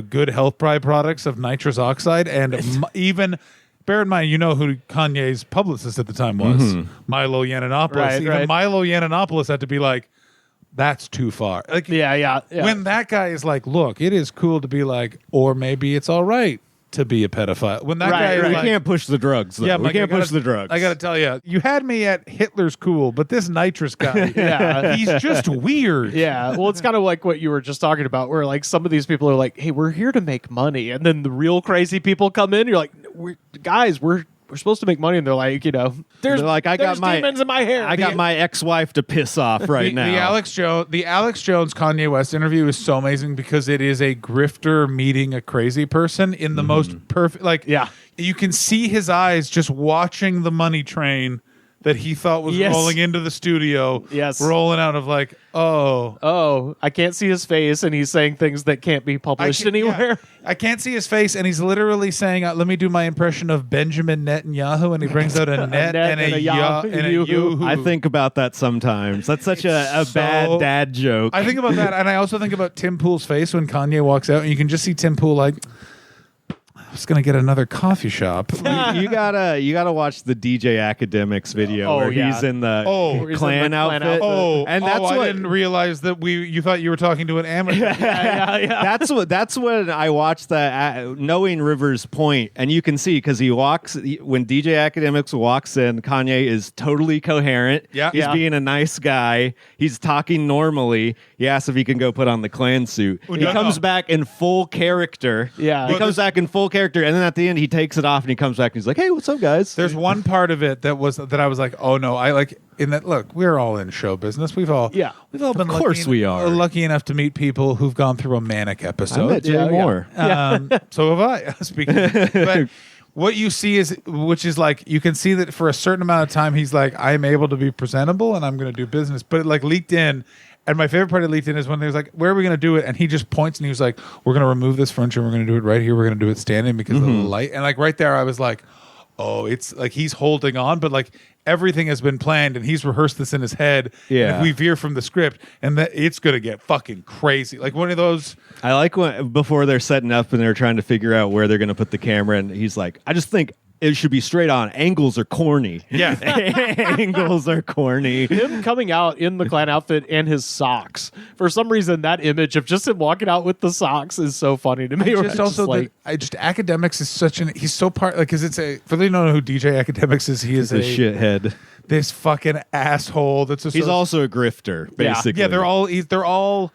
good health byproducts of nitrous oxide, and even. Bear in mind, you know who Kanye's publicist at the time was. Milo Yiannopoulos. Even Milo Yiannopoulos had to be like, that's too far. When that guy is like, look, it is cool to be like, or maybe it's all right to be a pedophile. When that guy is we like, can't push the drugs, though. We can't push the drugs. I got to tell you had me at Hitler's cool, but this nitrous guy, he's just weird. Yeah, well, it's kind of like what you were just talking about, where some of these people are like, hey, we're here to make money. And then the real crazy people come in, you're like, we're supposed to make money, and they're like, there's demons in my hair. I got my ex-wife to piss off now. The Alex Jones Kanye West interview is so amazing because it is a grifter meeting a crazy person in the most perfect. You can see his eyes just watching the money train that he thought was rolling into the studio. Rolling out of I can't see his face, and he's saying things that can't be published anywhere. I can't see his face, and he's literally saying, let me do my impression of Benjamin Netanyahu, and he brings out a net and a yoo-hoo. I think about that sometimes. That's such a bad dad joke. I think about that, and I also think about Tim Pool's face when Kanye walks out, and you can just see Tim Pool like, I was gonna get another coffee shop. you gotta watch the DJ Academics video where he's in the Klan outfit. I didn't realize that you thought you were talking to an amateur. That's when I watched that, knowing Rivers' point, and you can see because when DJ Academics walks in, Kanye is totally coherent. He's being a nice guy. He's talking normally. He asks if he can go put on the Klan suit. He comes back in full character. He comes back in full character, and then at the end he takes it off and he comes back and he's like, "Hey, what's up, guys?" There's one part of it that I was like, "Oh no!" Look, we're all in show business. We've all been. Of course, we are lucky enough to meet people who've gone through a manic episode. I met Jay Moore. So have I. Speaking, but what you see which is you can see that for a certain amount of time he's like, I'm able to be presentable and I'm going to do business, but it leaked in. And my favorite part of leaked in is when they was like, where are we going to do it? And he just points and he was like, we're going to remove this furniture. We're going to do it right here. We're going to do it standing because of the light. And right there, I was like, oh, it's like he's holding on, but like everything has been planned and he's rehearsed this in his head. Yeah. And if we veer from the script, and that it's gonna get fucking crazy. Like one of those. I like when before they're setting up and they're trying to figure out where they're going to put the camera, and he's like, I just think it should be straight on. Angles are corny. Yeah. Angles are corny. Him coming out in the clown outfit and his socks. For some reason, that image of just him walking out with the socks is so funny to me. Just also, like, Academics is such an, he's so part, like, because it's a, for those who don't know who DJ Academics is, he is a shithead. This fucking asshole. He's also a grifter, basically. Yeah, they're all,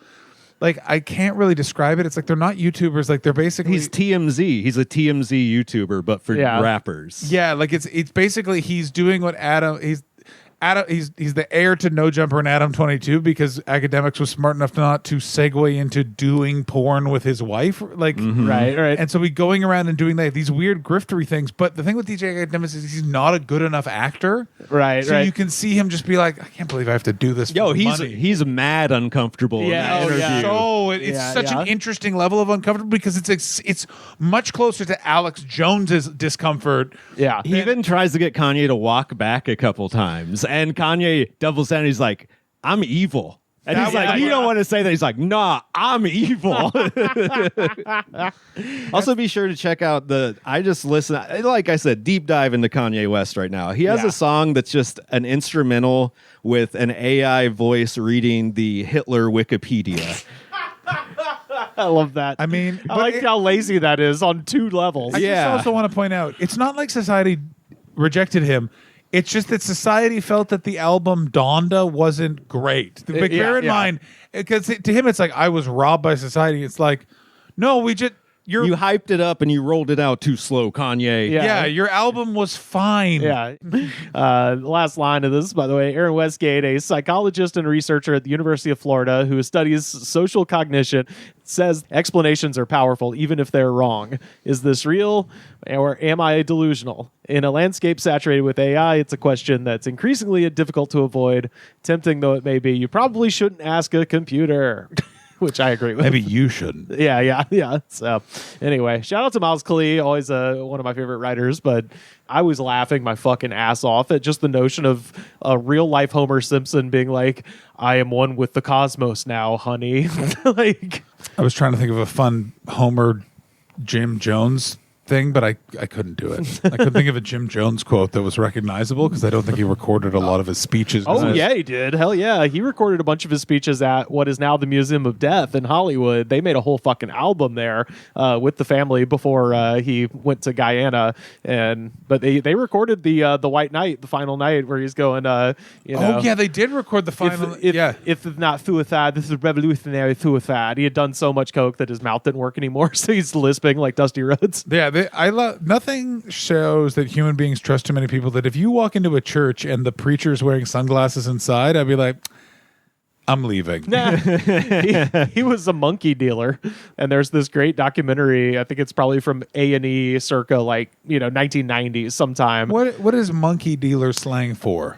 like, I can't really describe it. It's like they're not YouTubers. Like, they're basically... He's TMZ. He's a TMZ YouTuber, but for rappers. Yeah, like, it's basically he's doing what he's the heir to No Jumper and Adam 22 because Academics was smart enough not to segue into doing porn with his wife. Like, right. And so we going around and doing these weird griftery things. But the thing with DJ Academics is he's not a good enough actor. Right. So you can see him just be like, I can't believe I have to do this. Yo, for money. he's mad uncomfortable in that interview. Yeah. So it's such an interesting level of uncomfortable because it's much closer to Alex Jones's discomfort. Yeah. He even tries to get Kanye to walk back a couple times. And Kanye doubles down and he's like, I'm evil. And he's like, you don't want to say that. He's like, nah, I'm evil. Also, be sure to check out I just listen, like I said, deep dive into Kanye West right now. He has a song that's just an instrumental with an AI voice reading the Hitler Wikipedia. I love that. I mean, I like how lazy that is on two levels. I just also want to point out, it's not like society rejected him. It's just that society felt that the album Donda wasn't great. But bear in mind, because to him, it's like, I was robbed by society. It's like, no, you hyped it up and you rolled it out too slow, Kanye. Yeah, your album was fine. Yeah. The last line of this, by the way, Aaron Westgate, a psychologist and researcher at the University of Florida who studies social cognition, says explanations are powerful even if they're wrong. Is this real or am I delusional? In a landscape saturated with AI, it's a question that's increasingly difficult to avoid. Tempting though it may be, you probably shouldn't ask a computer. Which I agree with. Maybe you shouldn't. Yeah. So anyway, shout out to Miles Klee, always one of my favorite writers, but I was laughing my fucking ass off at just the notion of a real life Homer Simpson being like, I am one with the cosmos now, honey. Like, I was trying to think of a fun Homer Jim Jones thing, but I couldn't do it. I couldn't think of a Jim Jones quote that was recognizable because I don't think he recorded a lot of his speeches. Oh, yeah, he did. Hell yeah. He recorded a bunch of his speeches at what is now the Museum of Death in Hollywood. They made a whole fucking album there with the family before he went to Guyana. But they recorded the White Knight, the final night, where he's going, Oh, yeah, they did record the final. If not suicide, this is revolutionary suicide. He had done so much coke that his mouth didn't work anymore, so he's lisping like Dusty Rhodes. Yeah, I love. Nothing shows that human beings trust too many people. That if you walk into a church and the preacher is wearing sunglasses inside, I'd be like, I'm leaving. Nah. he was a monkey dealer, and there's this great documentary. I think it's probably from A&E circa 1990s sometime. What is monkey dealer slang for?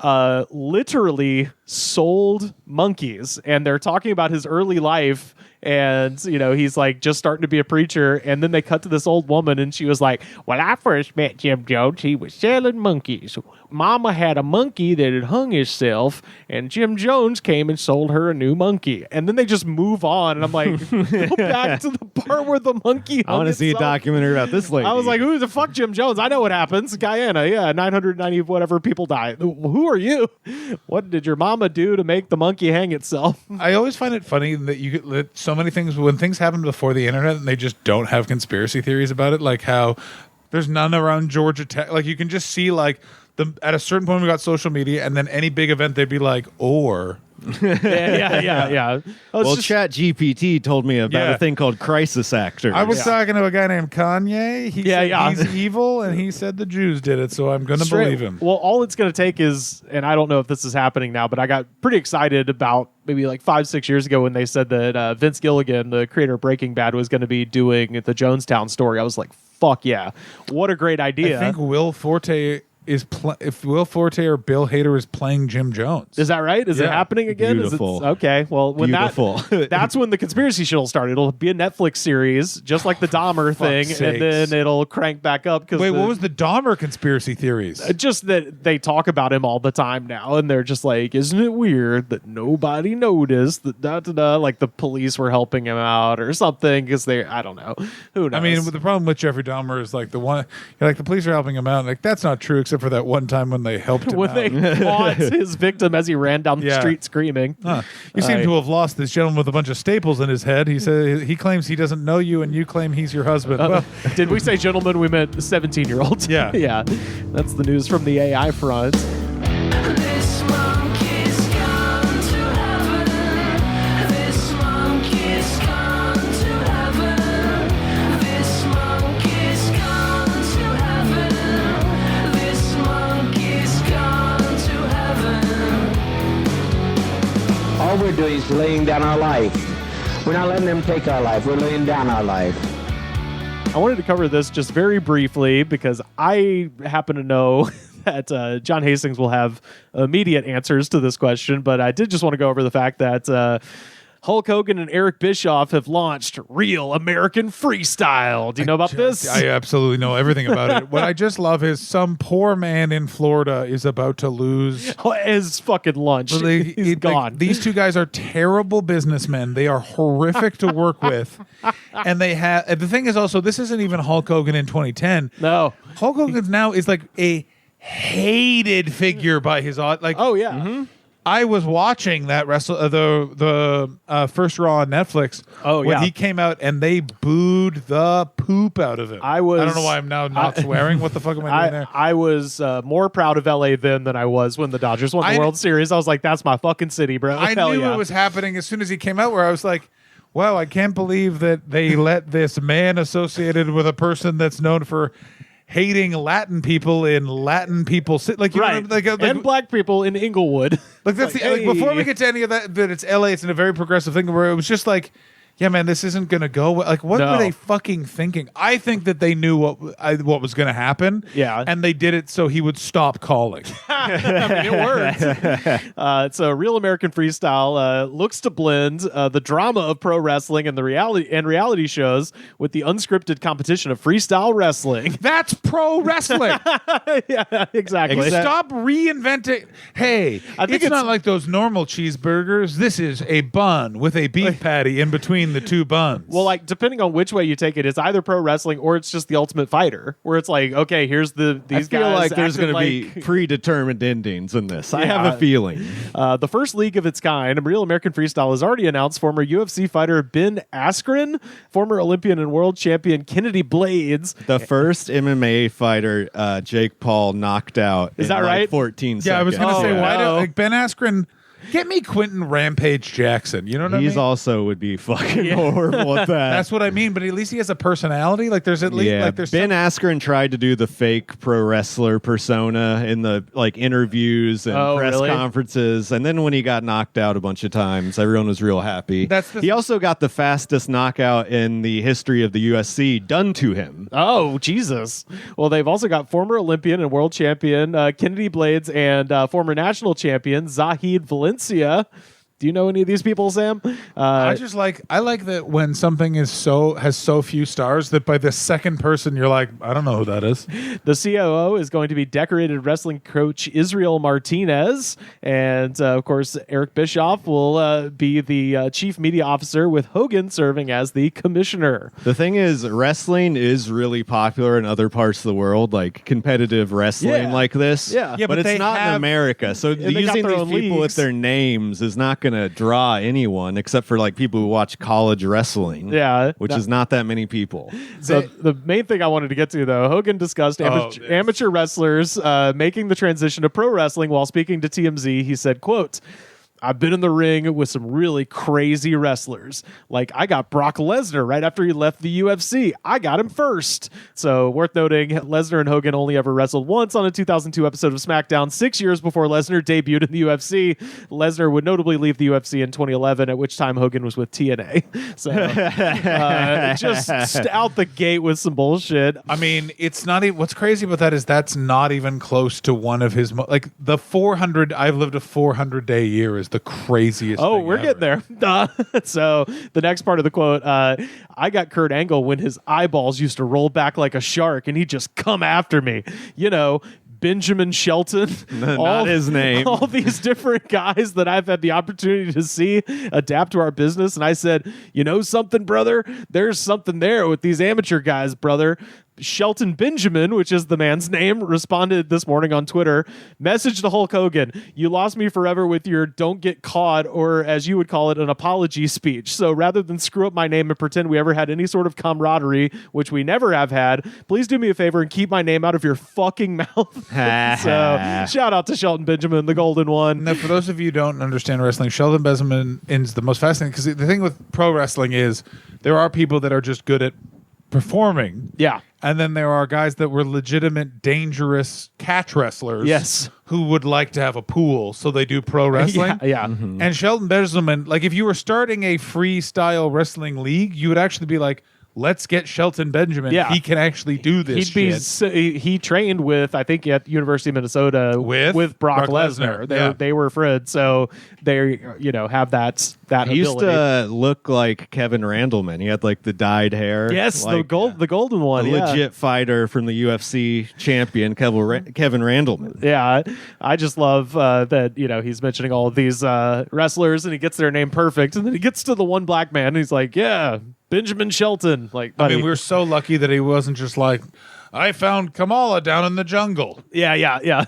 Literally sold monkeys, and they're talking about his early life. And, he's like just starting to be a preacher. And then they cut to this old woman and she was like, when I first met Jim Jones, he was selling monkeys. Mama had a monkey that had hung himself and Jim Jones came and sold her a new monkey. And then they just move on. And I'm like, go back to the part where the monkey hung I want to see a documentary about this lady. I was like, who the fuck Jim Jones? I know what happens. Guyana. Yeah. 990 whatever people die. Who are you? What did your mama do to make the monkey hang itself? I always find it funny that so many things, when things happen before the internet and they just don't have conspiracy theories about it, like how there's none around Georgia Tech. Like you can just see at a certain point we got social media and then any big event they'd be like, or... Yeah. Well, Chat GPT told me about a thing called crisis actors. I was talking to a guy named Kanye. He said he's evil, and he said the Jews did it, so I'm going to believe him. Well, all it's going to take is, and I don't know if this is happening now, but I got pretty excited about maybe 5-6 years ago when they said that Vince Gilligan, the creator of Breaking Bad, was going to be doing the Jonestown story. I was like, fuck yeah. What a great idea. I think Will Forte if Will Forte or Bill Hader is playing Jim Jones. Is that right? Is it happening again? Beautiful. Okay. Well, when that's when the conspiracy shit will start. It'll be a Netflix series, just like the Dahmer thing, sakes. and then it'll crank back up. Wait, what was the Dahmer conspiracy theories? Just that they talk about him all the time now, and they're just like, isn't it weird that nobody noticed that like the police were helping him out or something? Because I don't know. Who knows? I mean, the problem with Jeffrey Dahmer is like the police are helping him out. Like that's not true, except for that one time when they helped him when out. they caught his victim as he ran down the street screaming. You seem to have lost this gentleman with a bunch of staples in his head. He said he claims he doesn't know you, and you claim he's your husband. Well, did we say gentleman? We meant 17-year-olds. Yeah. Yeah. That's the news from the AI front. This monkey's gone to heaven. This monkey's gone to heaven. This monkey's gone to heaven. This monkey's gone to heaven. All we're doing is laying down our life. We're not letting them take our life. We're laying down our life. I wanted to cover this just very briefly because I happen to know that John Hastings will have immediate answers to this question, but I did just want to go over the fact that Hulk Hogan and Eric Bischoff have launched Real American Freestyle. Do you know about this? I absolutely know everything about it. What I just love is some poor man in Florida is about to lose his fucking lunch. He's gone. These two guys are terrible businessmen. They are horrific to work with. And they have the thing is also, this isn't even Hulk Hogan in 2010. No. Hulk Hogan now is like a hated figure by his oh yeah. Mm-hmm. I was watching that the first Raw on Netflix. Oh, when he came out and they booed the poop out of him. I don't know why I'm now not swearing. What the fuck am I doing there? I was more proud of LA then than I was when the Dodgers won the World Series. I was like, that's my fucking city, bro. I knew it was happening as soon as he came out. Where I was like, wow, I can't believe that they let this man associated with a person that's known for hating Latin people in Latin people like you know, like and black people in Inglewood. Like that's like before we get to any of that it's LA, it's in a very progressive thing where it was just like, yeah, man, this isn't gonna go. Like, what were they fucking thinking? I think that they knew what was gonna happen. Yeah, and they did it so he would stop calling. I mean, it worked. So, Real American Freestyle looks to blend the drama of pro wrestling and the reality shows with the unscripted competition of freestyle wrestling. That's pro wrestling. Yeah, exactly. Stop reinventing. Hey, I think it's not like those normal cheeseburgers. This is a bun with a beef patty in between the two buns. Well, like, depending on which way you take it, it's either pro wrestling or it's just the Ultimate Fighter, where it's like, okay, here's these guys. I feel like there's going to be predetermined endings in this. I have a feeling. The first league of its kind, Real American Freestyle, has already announced former UFC fighter Ben Askren, former Olympian and world champion Kennedy Blades. The first MMA fighter Jake Paul knocked out. Is that right? 14 seconds. Yeah, I was going to say, why don't Ben Askren... Get me Quentin Rampage Jackson. You know what I mean? He's also would be fucking horrible at that. That's what I mean. But at least he has a personality. Like there's at least like there's Ben Askren tried to do the fake pro wrestler persona in the like interviews and press conferences, and then when he got knocked out a bunch of times, everyone was real happy. He also got the fastest knockout in the history of the UFC done to him. Oh Jesus! Well, they've also got former Olympian and world champion Kennedy Blades and former national champion Zahid Valencia. Do you know any of these people, Sam? I like that when something has so few stars that by the second person you're like, I don't know who that is. The COO is going to be decorated wrestling coach Israel Martinez, and of course Eric Bischoff will be the chief media officer, with Hogan serving as the commissioner. The thing is, wrestling is really popular in other parts of the world, like competitive wrestling like this. Yeah, but it's not in America. So using these people with their names is not going to draw anyone except for like people who watch college wrestling. Yeah, which is not that many people. So the main thing I wanted to get to, though, Hogan discussed amateur wrestlers making the transition to pro wrestling while speaking to TMZ. He said, quote, I've been in the ring with some really crazy wrestlers. Like, I got Brock Lesnar right after he left the UFC. I got him first. So, worth noting, Lesnar and Hogan only ever wrestled once on a 2002 episode of SmackDown, 6 years before Lesnar debuted in the UFC. Lesnar would notably leave the UFC in 2011, at which time Hogan was with TNA. So, just out the gate with some bullshit. I mean, it's not even, what's crazy about that is that's not even close to one of his, like the 400, I've lived a 400-day year is the craziest thing we're ever. getting there. So the next part of the quote, I got Kurt Angle when his eyeballs used to roll back like a shark and he'd just come after me. You know, Benjamin Shelton, not his name. All these different guys that I've had the opportunity to see adapt to our business. And I said, you know something, brother? There's something there with these amateur guys, brother. Shelton Benjamin, which is the man's name, responded this morning on Twitter, message to Hulk Hogan, you lost me forever with your don't get caught, or as you would call it, an apology speech. So rather than screw up my name and pretend we ever had any sort of camaraderie, which we never have had, please do me a favor and keep my name out of your fucking mouth. So shout out to Shelton Benjamin, the golden one. Now, for those of you who don't understand wrestling, Shelton Benjamin is the most fascinating, because the thing with pro wrestling is there are people that are just good at performing. Yeah. And then there are guys that were legitimate, dangerous catch wrestlers. Yes. Who would like to have a pool, so they do pro wrestling. Yeah. Mm-hmm. And Shelton Benjamin, like if you were starting a freestyle wrestling league, you would actually be like, let's get Shelton Benjamin. Yeah. He can actually do this shit. He trained with, I think, at University of Minnesota with Brock Lesnar. They were friends, so they have that He used ability. to look like Kevin Randleman. He had like the dyed hair. Yes, like, the golden one. the legit fighter from the UFC champion, Kevin Randleman. Yeah, I just love that he's mentioning all of these wrestlers and he gets their name perfect, and then he gets to the one black man and he's like, yeah, Benjamin Shelton. Like, buddy. I mean, we're so lucky that he wasn't just like, I found Kamala down in the jungle. Yeah.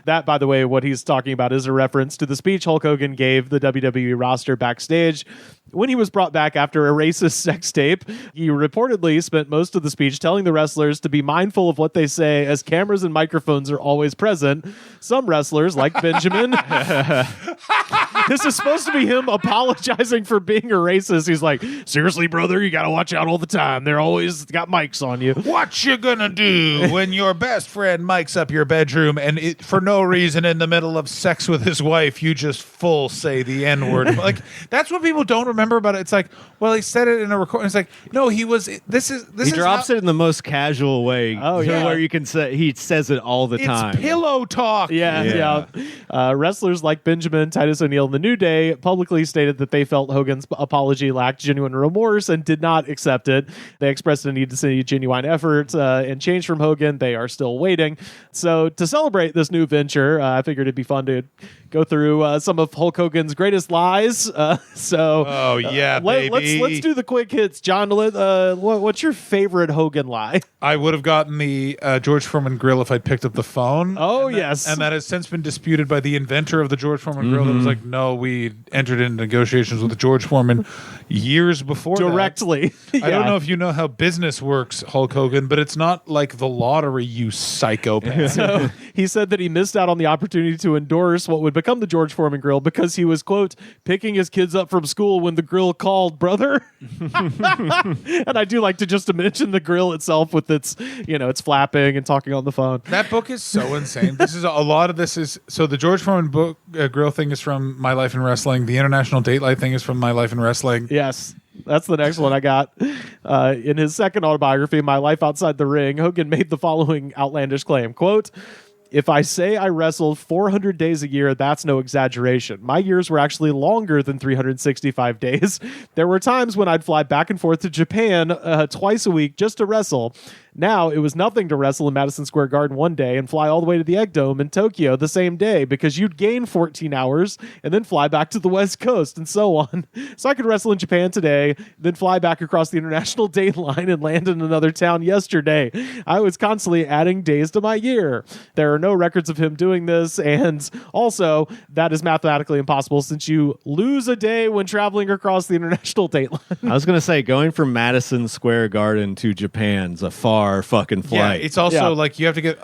That, by the way, what he's talking about is a reference to the speech Hulk Hogan gave the WWE roster backstage when he was brought back after a racist sex tape. He reportedly spent most of the speech telling the wrestlers to be mindful of what they say, as cameras and microphones are always present. Some wrestlers, like Benjamin, this is supposed to be him apologizing for being a racist. He's like, seriously, brother, you got to watch out all the time. They're always got mics on you. What you gonna do when your best friend mics up your bedroom and for no reason in the middle of sex with his wife, you just full say the N-word? Like, that's what people don't remember about it. It's like, well, he said it in a recording. It's like, no, he was. He drops it in the most casual way. Oh, yeah. Where you can say he says it all the time. It's pillow talk. Yeah. Wrestlers like Benjamin, Titus O'Neil, and The New Day publicly stated that they felt Hogan's apology lacked genuine remorse and did not accept it. They expressed a need to see genuine effort and change from Hogan. They are still waiting. So to celebrate this new venture, I figured it'd be fun to go through some of Hulk Hogan's greatest lies. Baby. Let's do the quick hits. John, what's your favorite Hogan lie? I would have gotten the George Foreman grill if I'd picked up the phone. Yes. And that has since been disputed by the inventor of the George Foreman grill. That was like, no, we entered into negotiations with the George Foreman years before directly. I don't know if you know how business works, Hulk Hogan, but it's not like the lottery, you psychopath. So he said that he missed out on the opportunity to endorse what would become the George Foreman grill because he was, quote, picking his kids up from school when the grill called, brother. And I do like to just mention the grill itself with its, it's flapping and talking on the phone. That book is so insane. So the George Foreman book grill thing is from My Life in Wrestling. The International Date Light thing is from My Life in Wrestling. Yes. That's the next one I got. In his second autobiography, My Life Outside the Ring, Hogan made the following outlandish claim, quote, if I say I wrestled 400 days a year, that's no exaggeration. My years were actually longer than 365 days. There were times when I'd fly back and forth to Japan twice a week just to wrestle. Now, it was nothing to wrestle in Madison Square Garden one day and fly all the way to the Egg Dome in Tokyo the same day, because you'd gain 14 hours and then fly back to the West Coast and so on. So I could wrestle in Japan today, then fly back across the international date line and land in another town yesterday. I was constantly adding days to my year. There are no records of him doing this, and also that is mathematically impossible since you lose a day when traveling across the international date line. I was going to say, going from Madison Square Garden to Japan's a far fucking flight. Yeah, it's also like you have to get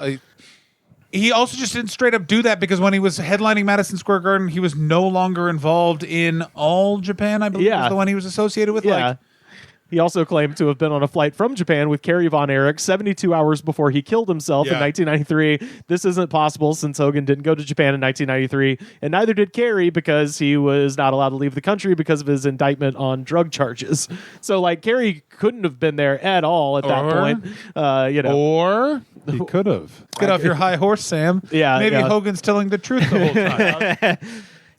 he also just didn't straight up do that because when he was headlining Madison Square Garden, he was no longer involved in All Japan, I believe was the one he was associated with. Yeah. He also claimed to have been on a flight from Japan with Kerry Von Erich 72 hours before he killed himself in 1993. This isn't possible since Hogan didn't go to Japan in 1993, and neither did Kerry because he was not allowed to leave the country because of his indictment on drug charges. So, like, Kerry couldn't have been there at all at that point. Or he could have. Get off your high horse, Sam. Yeah, maybe Hogan's telling the truth the whole time.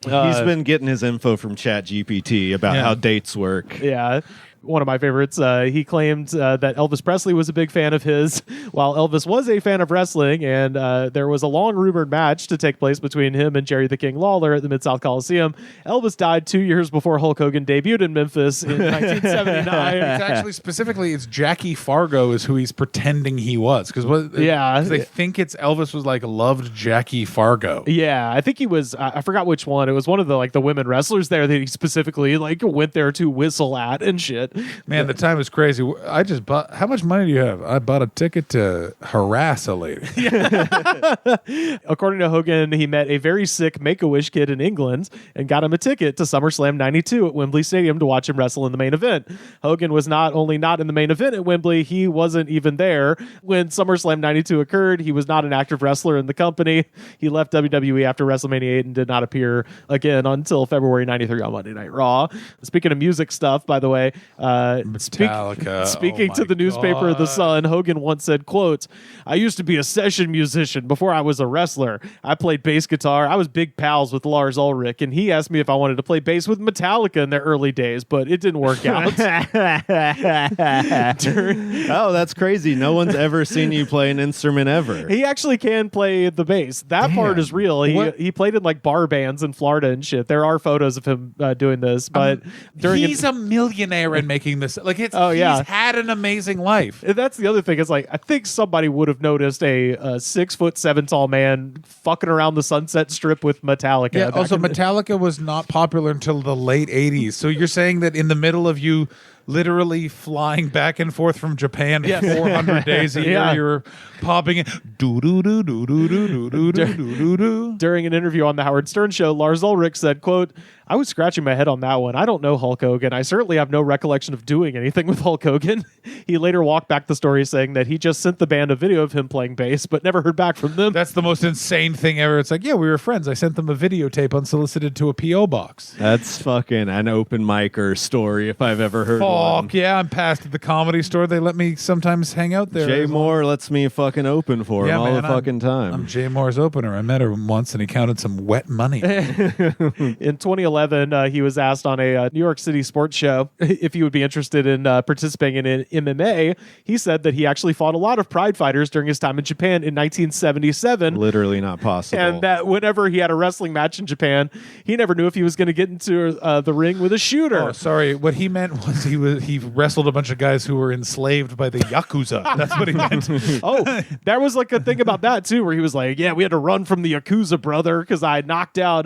He's been getting his info from Chat GPT about how dates work. Yeah. One of my favorites. He claimed that Elvis Presley was a big fan of his, while Elvis was a fan of wrestling, and there was a long rumored match to take place between him and Jerry the King Lawler at the Mid-South Coliseum. Elvis died 2 years before Hulk Hogan debuted in Memphis in 1979. It's actually specifically, it's Jackie Fargo is who he's pretending he was. Because they think it's Elvis was like loved Jackie Fargo. Yeah, I think he was, I forgot which one. It was one of the the women wrestlers there that he specifically went there to whistle at and shit. Man, the time is crazy. I just bought. How much money do you have? I bought a ticket to harass a lady. According to Hogan, he met a very sick Make-A-Wish kid in England and got him a ticket to SummerSlam 92 at Wembley Stadium to watch him wrestle in the main event. Hogan was not only not in the main event at Wembley, he wasn't even there when SummerSlam 92 occurred. He was not an active wrestler in the company. He left WWE after WrestleMania 8 and did not appear again until February 93 on Monday Night Raw. Speaking of music stuff, by the way, Metallica. Speaking to the newspaper The Sun, Hogan once said, quote, "I used to be a session musician before I was a wrestler. I played bass guitar. I was big pals with Lars Ulrich, and he asked me if I wanted to play bass with Metallica in their early days, but it didn't work out." Oh, that's crazy. No one's ever seen you play an instrument ever. He actually can play the bass. That part is real. He played in bar bands in Florida and shit. There are photos of him doing this, but he's a millionaire and making this he's had an amazing life. That's the other thing. It's I think somebody would have noticed a 6'7" tall man fucking around the Sunset Strip with Metallica. Yeah. Also, Metallica was not popular until the late '80s. So you're saying that in the middle of you literally flying back and forth from Japan 400 days a year, you're popping in. During an interview on the Howard Stern show, Lars Ulrich said, quote, "I was scratching my head on that one. I don't know Hulk Hogan. I certainly have no recollection of doing anything with Hulk Hogan." He later walked back the story saying that he just sent the band a video of him playing bass, but never heard back from them. That's the most insane thing ever. It's we were friends. I sent them a videotape unsolicited to a P.O. box. That's fucking an open micer story if I've ever heard one. Yeah, I'm past at the Comedy Store. They let me sometimes hang out there. Jay Moore lets me fucking open for him all the fucking time. I'm Jay Moore's opener. I met her once and he counted some wet money. In 2011, he was asked on a New York City sports show if he would be interested in participating in MMA. He said that he actually fought a lot of pride fighters during his time in Japan in 1977. Literally not possible. And that whenever he had a wrestling match in Japan, he never knew if he was going to get into the ring with a shooter. Oh, sorry. What he meant was he wrestled a bunch of guys who were enslaved by the Yakuza. That's what he meant. Oh, there was a thing about that too, where he was like, "Yeah, we had to run from the Yakuza, brother, because I knocked out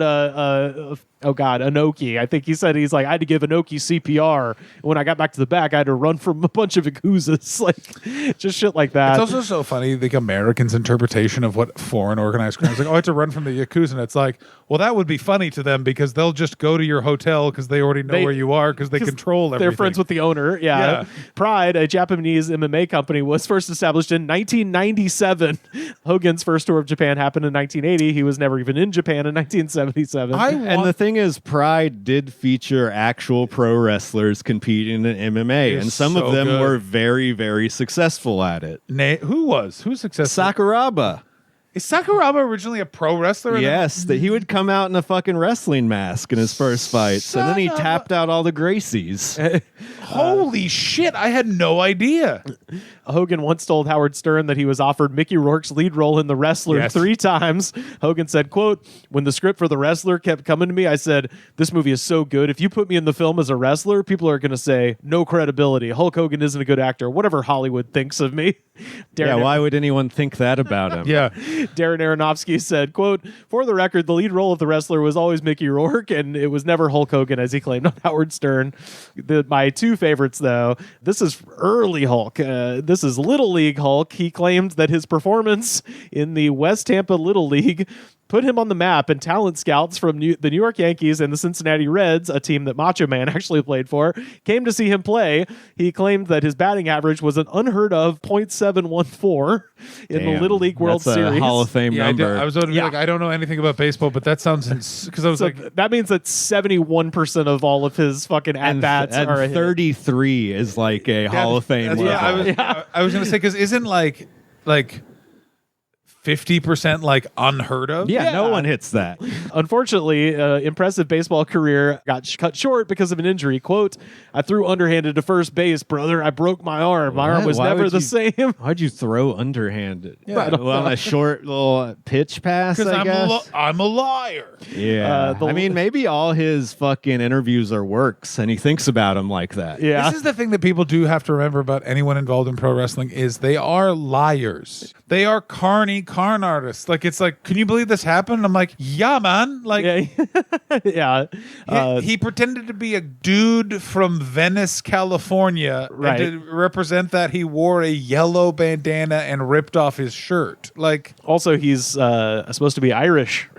Inoki." I think he said I had to give Inoki CPR. And when I got back to the back, I had to run from a bunch of Yakuzas, just shit like that. It's also so funny, the Americans' interpretation of what foreign organized crime is. I had to run from the Yakuza, and it's well, that would be funny to them because they'll just go to your hotel because they already know where you are because they control everything. They're friends with the owner. Yeah. Pride, a Japanese MMA company, was first established in 1997. Hogan's first tour of Japan happened in 1980. He was never even in Japan in 1977. And the thing is, Pride did feature actual pro wrestlers competing in MMA, and some of them were very, very successful at it. Who's successful? Sakuraba. Is Sakuraba originally a pro wrestler? Yes, that he would come out in a fucking wrestling mask in his first fights, and then he tapped out all the Gracies. Holy shit, I had no idea. Hogan once told Howard Stern that he was offered Mickey Rourke's lead role in The Wrestler 3 times. Hogan said, quote, "When the script for The Wrestler kept coming to me, I said, this movie is so good. If you put me in the film as a wrestler, people are going to say, no credibility. Hulk Hogan isn't a good actor. Whatever Hollywood thinks of me." Why would anyone think that about him? Darren Aronofsky said, quote, "For the record, the lead role of The Wrestler was always Mickey Rourke, and it was never Hulk Hogan," as he claimed on Howard Stern. My two favorites, though, this is early Hulk. This This is Little League Hulk. He claimed that his performance in the West Tampa Little League put him on the map, and talent scouts from the New York Yankees and the Cincinnati Reds, a team that Macho Man actually played for, came to see him play. He claimed that his batting average was an unheard of .714 in the Little League World Series. Hall of Fame number. I was going to be like, I don't know anything about baseball, but that sounds because I was like, that means that 71% of all of his fucking at bats are 33 is like a Hall of Fame level. I was going to say, because isn't like 50% like unheard of? Yeah, no one hits that. Unfortunately, impressive baseball career got cut short because of an injury. Quote, I threw underhanded to first base, brother. I broke my arm. My arm was never the same. Why'd you throw underhanded? Well, a short little pitch pass, I guess. I'm a liar. Yeah. I mean, maybe all his fucking interviews are works, and he thinks about them like that. Yeah. This is the thing that people do have to remember about anyone involved in pro wrestling is they are liars. They are carny con artists. Like, it's like, can you believe this happened? I'm like, yeah, man. Like, yeah. He pretended to be a dude from Venice, California. Right. And to represent that, he wore a yellow bandana and ripped off his shirt. Like, also, he's supposed to be Irish.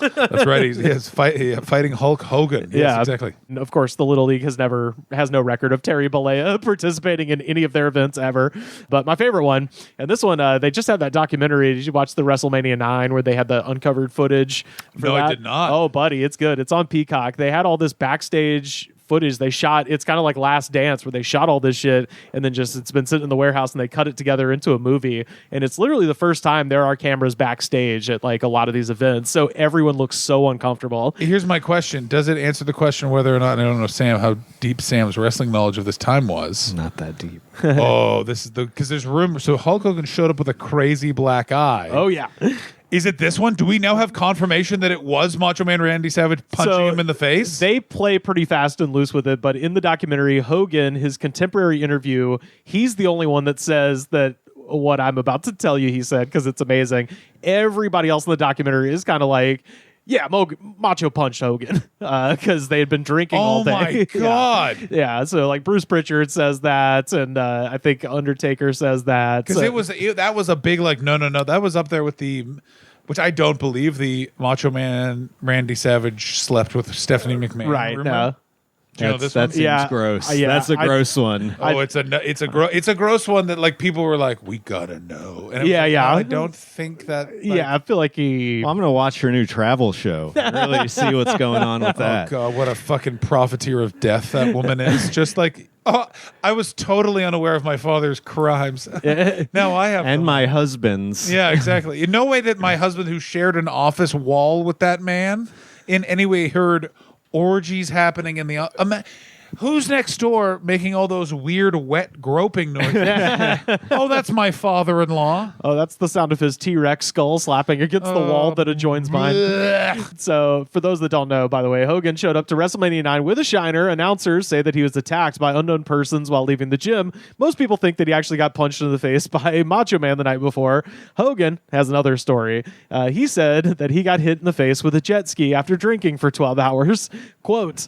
That's right. He's fighting Hulk Hogan. Yes, exactly. Of course, the Little League has no record of Terry Bollea participating in any of their events ever. But my favorite one, and this one, they just had that documentary. Did you watch the WrestleMania 9 where they had the uncovered footage? No, I did not. Oh, buddy, it's good. It's on Peacock. They had all this backstage footage they shot. It's kind of like Last Dance where they shot all this shit and then just it's been sitting in the warehouse and they cut it together into a movie, and it's literally the first time there are cameras backstage at like a lot of these events, so everyone looks so uncomfortable. Here's my question: does it answer the question whether or not, and I don't know Sam, how deep Sam's wrestling knowledge of this time was? Not that deep. Oh, this is because there's rumors. So Hulk Hogan showed up with a crazy black eye. Oh yeah. Is it this one? Do we now have confirmation that it was Macho Man Randy Savage punching him in the face? They play pretty fast and loose with it, but in the documentary, Hogan, his contemporary interview, he's the only one that says that what I'm about to tell you, he said, because it's amazing. Everybody else in the documentary is kind of like, yeah, Macho punched Hogan because they had been drinking all day. Oh, my God. Yeah, so like Bruce Pritchard says that, and I think Undertaker says that. Because that was a big, like, no. That was up there with the, which I don't believe, the Macho Man Randy Savage slept with Stephanie McMahon. Right, no. Do you know this that one? seems gross. That's a gross one. Oh, it's a gross one that like people were like, we gotta know. And yeah. No, I don't think that. Like, yeah, I feel like he. Well, I'm gonna watch her new travel show. Really see what's going on with that. Oh God, what a fucking profiteer of death that woman is. Just like, I was totally unaware of my father's crimes. Now I have and my husband's. Yeah, exactly. In no way that my husband, who shared an office wall with that man, in any way heard orgies happening in the who's next door making all those weird wet groping noises? Oh, that's my father-in-law. Oh, that's the sound of his T-Rex skull slapping against the wall that adjoins mine. So for those that don't know, by the way, Hogan showed up to WrestleMania 9 with a shiner. Announcers say that he was attacked by unknown persons while leaving the gym. Most people think that he actually got punched in the face by Macho Man the night before. Hogan has another story. He said that he got hit in the face with a jet ski after drinking for 12 hours. Quote,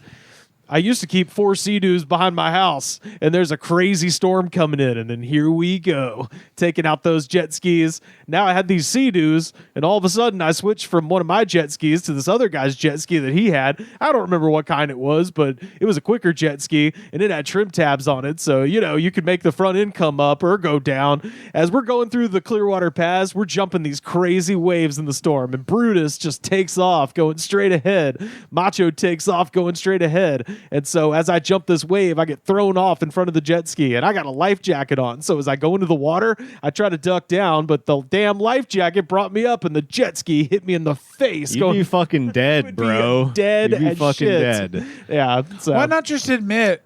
I used to keep 4 Sea-Doos behind my house, and there's a crazy storm coming in, and then here we go, taking out those jet skis. Now I had these Sea-Doos, and all of a sudden I switched from one of my jet skis to this other guy's jet ski that he had. I don't remember what kind it was, but it was a quicker jet ski, and it had trim tabs on it, so, you could make the front end come up or go down. As we're going through the Clearwater Pass, we're jumping these crazy waves in the storm, and Brutus just takes off, going straight ahead. Macho takes off, going straight ahead. And so as I jump this wave, I get thrown off in front of the jet ski, and I got a life jacket on. So as I go into the water, I try to duck down, but the damn life jacket brought me up, and the jet ski hit me in the face. You'd be fucking dead, bro. Dead. You'd be as fucking shit. dead. Yeah. So. Why not just admit?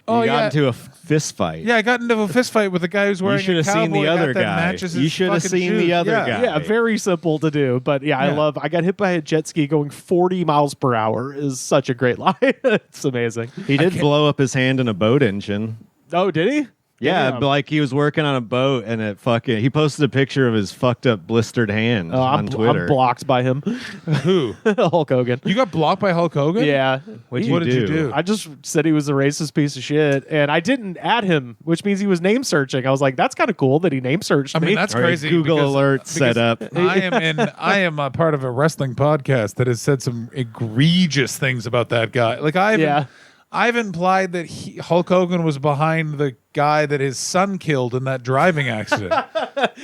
You got into a fist fight. Yeah, I got into a fist fight with a guy who's wearing You should have seen the other guy. You should have seen the other guy. Yeah, very simple to do. But yeah, I got hit by a jet ski going 40 miles per hour is such a great lie. It's amazing. He did blow up his hand in a boat engine. Oh, did he? Yeah, Damn. but like he was working on a boat and he posted a picture of his fucked up blistered hand on Twitter. I'm blocked by him. Who? Hulk Hogan. You got blocked by Hulk Hogan? Yeah. What did you do? I just said he was a racist piece of shit, and I didn't add him, which means he was name searching. I was like, that's kind of cool that he name searched me. I mean, that's All right, crazy. Google alert set up. I am a part of a wrestling podcast that has said some egregious things about that guy. Like I've implied that Hulk Hogan was behind the guy that his son killed in that driving accident.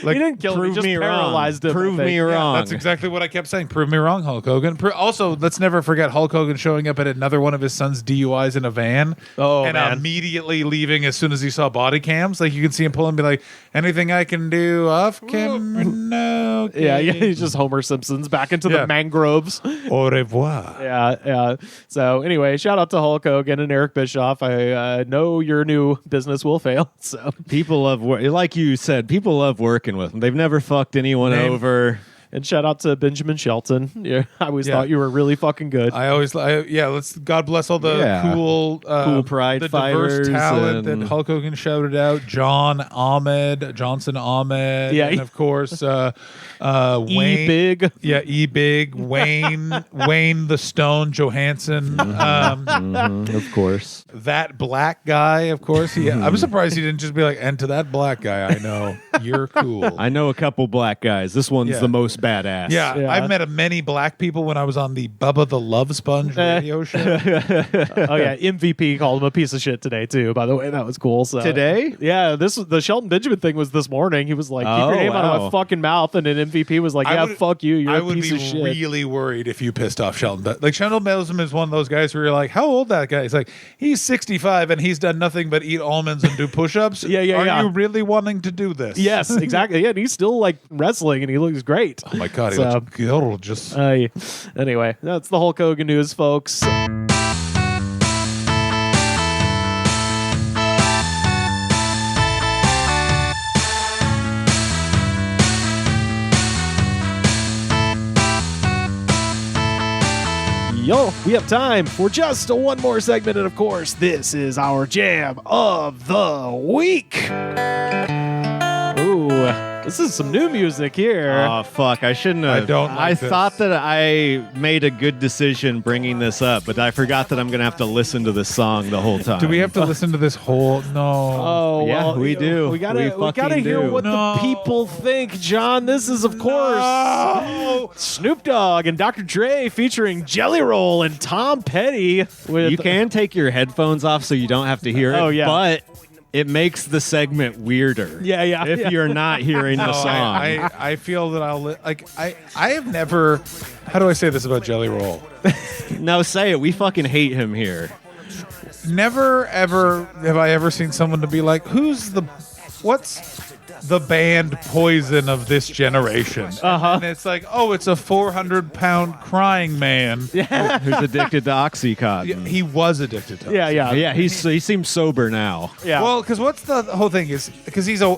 Like, he didn't kill him, he just paralyzed him. Prove me wrong. that's exactly what I kept saying. Prove me wrong, Hulk Hogan. Also, let's never forget Hulk Hogan showing up at another one of his son's DUIs in a van. And immediately leaving as soon as he saw body cams. Like you can see him pull and be like, anything I can do off camera? No. Okay. Yeah, he's just Homer Simpson's back into the mangroves. Au revoir. Yeah. So anyway, shout out to Hulk Hogan and Eric Bischoff. I know your new business will fail. So people love like you said, people love working with them. They've never fucked anyone over. And shout out to Benjamin Shelton. Yeah, I always thought you were really fucking good. Let's God bless all the cool pride the fighters, diverse talent that Hulk Hogan shouted out. Johnson Ahmed, and of course Wayne Big. Yeah, Big, Wayne the Stone Johansson, of course. that black guy, of course. I'm surprised he didn't just be like, and to that black guy, I know you're cool. I know a couple black guys. This one's the most badass. Yeah, I've met many black people when I was on the Bubba the Love Sponge radio show. MVP called him a piece of shit today too. By the way, that was cool. So Today? Yeah, the Shelton Benjamin thing was this morning. He was like, "Keep your name out of my fucking mouth," and then MVP was like, "Fuck you. You're a piece of shit." I would be really worried if you pissed off Shelton. Like Shelton Benjamin is one of those guys where you're like, "How old that guy?" He's like, "He's 65 and he's done nothing but eat almonds and do push-ups." Are you really wanting to do this? Yes, exactly. Yeah, and he's still like wrestling, and he looks great. Oh my god, he looks good. Just anyway, that's the Hulk Hogan news, folks. Yo, we have time for just one more segment, and of course, this is our Jam of the Week. Ooh, this is some new music here. Oh, fuck. I shouldn't have. I thought that I made a good decision bringing this up, but I forgot that I'm going to have to listen to this song the whole time. Do we have to listen to this whole? No. Oh, yeah, well, we do. We gotta hear what the people think, John. This is, of course, Snoop Dogg and Dr. Dre featuring Jelly Roll and Tom Petty. You can take your headphones off so you don't have to hear it. Oh, yeah. But it makes the segment weirder. Yeah. If you're not hearing the song. I feel that I have never. How do I say this about Jelly Roll? No, say it. We fucking hate him here. Never ever have I ever seen someone to be like, what's the band Poison of this generation? And it's like, oh, it's a 400-pound crying man who's addicted to Oxycontin. He was addicted to it. Yeah, he seems sober now. Yeah. Well, because what's the whole thing is because he's a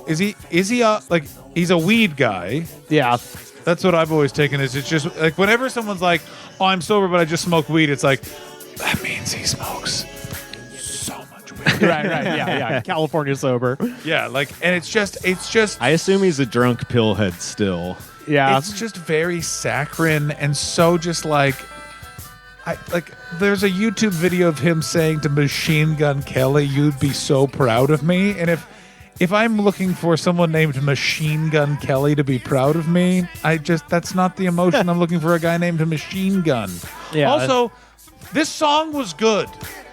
weed guy. Yeah. That's what I've always taken. Is it's just like whenever someone's like, "Oh, I'm sober, but I just smoke weed," it's like that means he smokes so much weed. right. Yeah. California sober. Yeah, like, and it's just. I assume he's a drunk pillhead still. Yeah. It's just very saccharine and so just like. There's a YouTube video of him saying to Machine Gun Kelly, "You'd be so proud of me," and if I'm looking for someone named Machine Gun Kelly to be proud of me, that's not the emotion. I'm looking for a guy named Machine Gun. Yeah. Also, this song was good.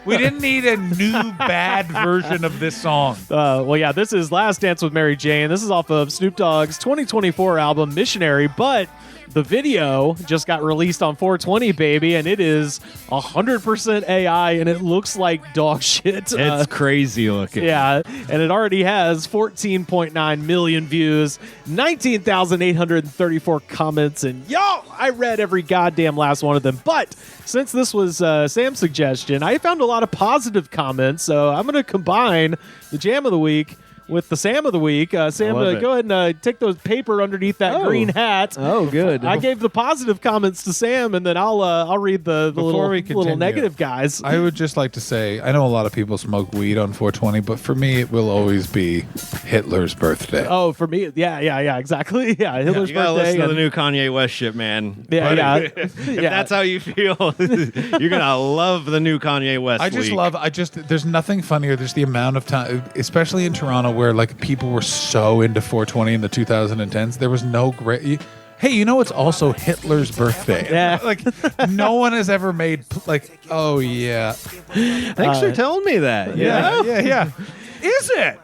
We didn't need a new bad version of this song. This is Last Dance with Mary Jane. This is off of Snoop Dogg's 2024 album Missionary, but the video just got released on 420, baby, and it is 100% AI, and it looks like dog shit. It's crazy looking. Yeah, and it already has 14.9 million views, 19,834 comments, and I read every goddamn last one of them. But since this was Sam's suggestion, I found a lot of positive comments, so I'm going to combine the Jam of the Week with the Sam of the week. Sam, go ahead and take those paper underneath that green hat. Oh, good. I gave the positive comments to Sam, and then I'll read the little negative guys. I would just like to say, I know a lot of people smoke weed on 420, but for me, it will always be Hitler's birthday. Oh, for me, yeah, exactly. Yeah, Hitler's you gotta birthday. listen to the new Kanye West shit, man. Yeah. If that's how you feel, you're gonna love the new Kanye West. There's nothing funnier. There's the amount of time, especially in Toronto, where like people were so into 420 in the 2010s. There was no great. Hey, you know it's also Hitler's birthday. Yeah. Like no one has ever made like, oh yeah. Thanks for telling me that. Yeah. Is it?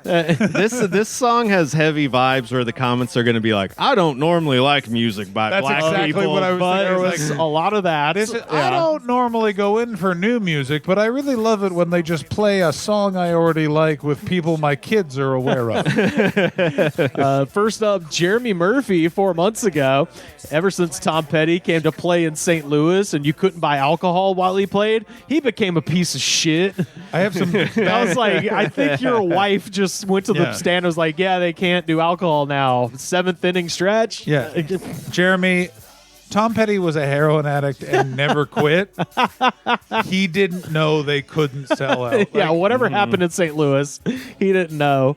This song has heavy vibes where the comments are going to be like, I don't normally like music by That's black exactly people. what I was But thinking. there was a lot of that. I don't normally go in for new music, but I really love it when they just play a song I already like with people my kids are aware of. First up, Jeremy Murphy 4 months ago. Ever since Tom Petty came to play in St. Louis and you couldn't buy alcohol while he played, he became a piece of shit. I have some. I was like, I think your wife just went to the stand and was like, yeah, they can't do alcohol now. 7th inning stretch. Yeah. Jeremy, Tom Petty was a heroin addict and never quit. He didn't know they couldn't sell out. Yeah, whatever happened in St. Louis, he didn't know.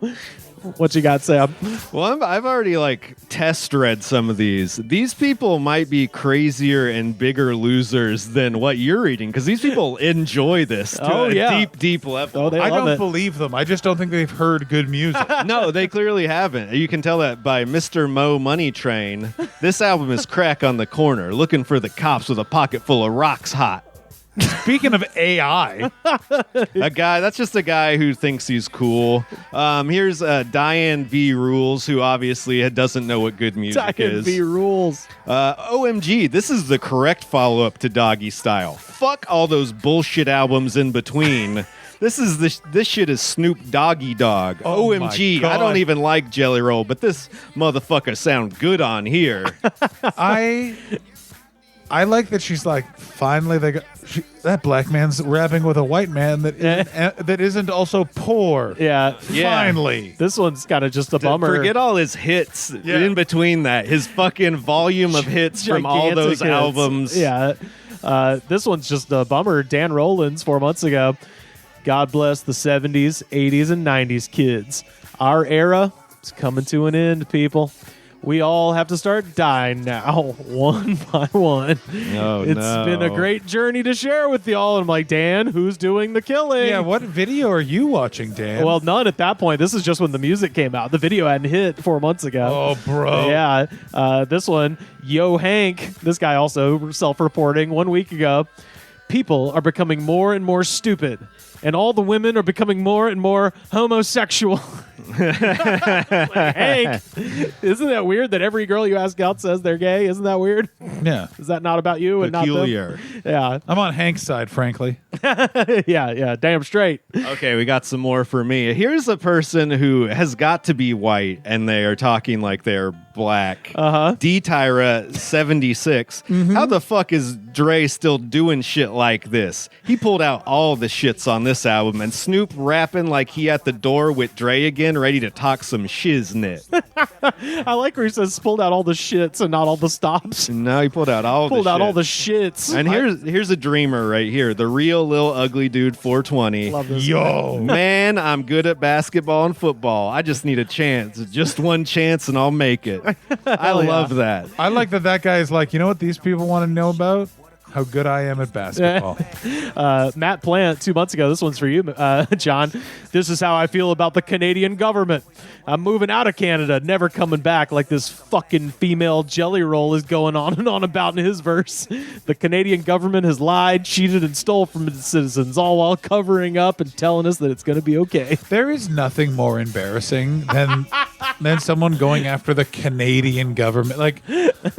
What you got, Sam? Well, I've already test read some of these. These people might be crazier and bigger losers than what you're reading because these people enjoy this to a deep level. Oh, I don't believe them. I just don't think they've heard good music. No, they clearly haven't. You can tell that by Mr. Mo Money Train. This album is crack on the corner, looking for the cops with a pocket full of rocks hot. Speaking of AI, that's just a guy who thinks he's cool. Here's Diane V. Rules, who obviously doesn't know what good music Diane is. V. Rules. OMG, this is the correct follow-up to Doggy Style. Fuck all those bullshit albums in between. This shit is Snoop Doggy Dog. Oh OMG, my God. I don't even like Jelly Roll, but this motherfucker sound good on here. I like that she's like, finally that black man's rapping with a white man that isn't also poor. Yeah. Finally. This one's kind of just a bummer. Forget all his hits in between that. His fucking volume of hits from all those hits. albums. Yeah. This one's just a bummer. Dan Rollins 4 months ago. God bless the 70s, 80s, and 90s kids. Our era is coming to an end, people. We all have to start dying now, one by one. It's been a great journey to share with y'all. And I'm like, Dan, who's doing the killing? Yeah, what video are you watching, Dan? Well, none at that point. This is just when the music came out. The video hadn't hit 4 months ago. Oh, bro. Yeah. This one, Yo Hank, this guy also self-reporting 1 week ago. People are becoming more and more stupid, and all the women are becoming more and more homosexual. Hank, isn't that weird that every girl you ask out says they're gay? Isn't that weird? Yeah. Is that not about you and Peculiar. not them? Yeah. I'm on Hank's side, frankly. Yeah, damn straight. Okay, we got some more for me. Here's a person who has got to be white, and they are talking like they're black. D-Tyra 76. How the fuck is Dre still doing shit like this? He pulled out all the shits on this album, and Snoop rapping like he at the door with Dre again, ready to talk some shiznit. I like where he says pulled out all the shits and not all the stops. No, he pulled out all Pulled the out shit. all the shits. And here's a dreamer right here. The real Lil Ugly Dude 420. Love this. Yo. Man, I'm good at basketball and football. I just need a chance. Just one chance and I'll make it. I love that. I like that guy is like, you know what these people want to know about? How good I am at basketball. Matt Plant 2 months ago. This one's for you, John. This is how I feel about the Canadian government. I'm moving out of Canada, never coming back, like this fucking female jelly roll is going on and on about in his verse. The Canadian government has lied, cheated, and stole from its citizens, all while covering up and telling us that it's going to be okay. There is nothing more embarrassing than someone going after the Canadian government. Like,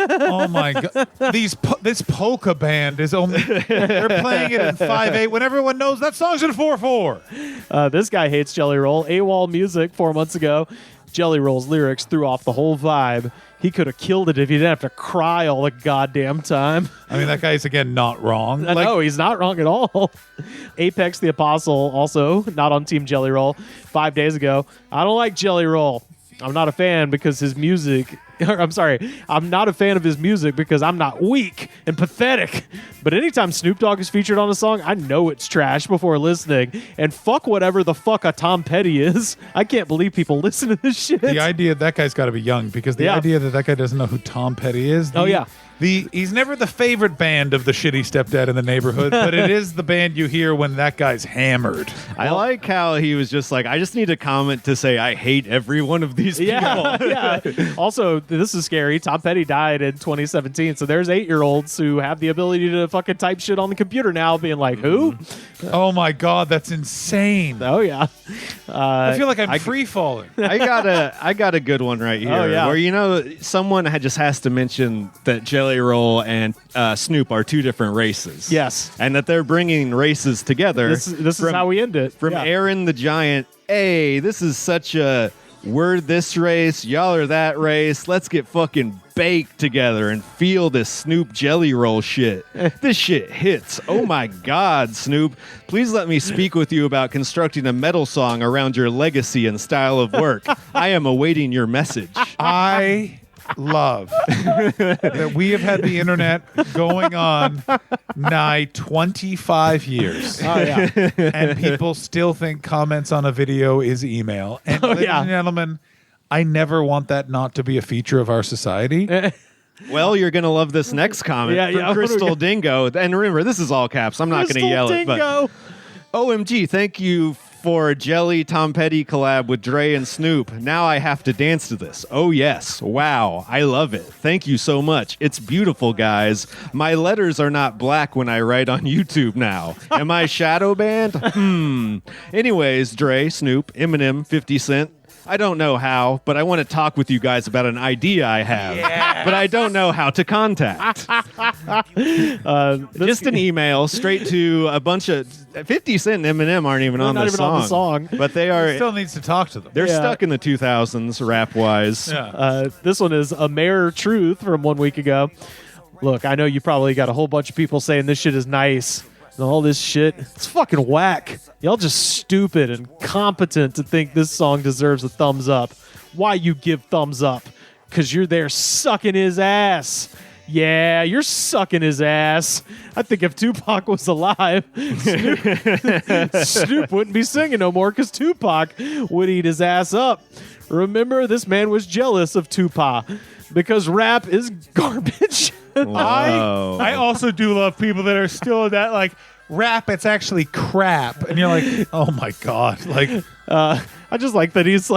Oh my god! This polka band is only they're playing it in 5/8 when everyone knows that song's in 4/4. This guy hates Jelly Roll. AWOL Music 4 months ago. Jelly Roll's lyrics threw off the whole vibe. He could have killed it if he didn't have to cry all the goddamn time. I mean, that guy's again not wrong. No, he's not wrong at all. Apex the Apostle also not on Team Jelly Roll 5 days ago. I don't like Jelly Roll. I'm not a fan because his music. I'm sorry. I'm not a fan of his music because I'm not weak and pathetic. But anytime Snoop Dogg is featured on a song, I know it's trash before listening. And fuck whatever the fuck a Tom Petty is. I can't believe people listen to this shit. The idea that guy's got to be young because the idea that guy doesn't know who Tom Petty is. He's never the favorite band of the shitty stepdad in the neighborhood, but it is the band you hear when that guy's hammered. I like how he was just like, I just need a comment to say I hate every one of these people. Yeah. Also, this is scary. Tom Petty died in 2017, so there's 8-year-olds who have the ability to fucking type shit on the computer now, being like, who? Oh my god, that's insane. Oh yeah. I feel like I'm free falling. I got a good one right here. Oh, yeah. Where someone just has to mention that Jelly Roll and Snoop are two different races. Yes. And that they're bringing races together. This is how we end it. From Aaron the Giant, hey, this is such a, we're this race, y'all are that race, let's get fucking baked together and feel this Snoop Jelly Roll shit. This shit hits. Oh my God, Snoop. Please let me speak with you about constructing a metal song around your legacy and style of work. I am awaiting your message. I love that we have had the internet going on nigh 25 years. Oh, yeah. And people still think comments on a video is email. And ladies and gentlemen, I never want that not to be a feature of our society. Well, you're going to love this next comment from Crystal Dingo. And remember, this is all caps. I'm not going to yell it. But OMG, thank you for a Jelly Tom Petty collab with Dre and Snoop. Now I have to dance to this. Oh, yes. Wow. I love it. Thank you so much. It's beautiful, guys. My letters are not black when I write on YouTube now. Am I shadow banned? Anyways, Dre, Snoop, Eminem, 50 Cent. I don't know how, but I want to talk with you guys about an idea I have, but I don't know how to contact. Just an email straight to a bunch of 50 Cent and Eminem aren't even on the song, but they are. Still needs to talk to them. They're stuck in the 2000s rap wise. Yeah. This one is a Mayor Truth from 1 week ago. Look, I know you probably got a whole bunch of people saying this shit is nice. And all this shit, it's fucking whack. Y'all just stupid and competent to think this song deserves a thumbs up. Why you give thumbs up? Because you're there sucking his ass. Yeah, you're sucking his ass. I think if Tupac was alive, Snoop wouldn't be singing no more because Tupac would eat his ass up. Remember, this man was jealous of Tupac because rap is garbage. I also do love people that are still in that like rap. It's actually crap, and you're like, oh my god! Like, I just like that he's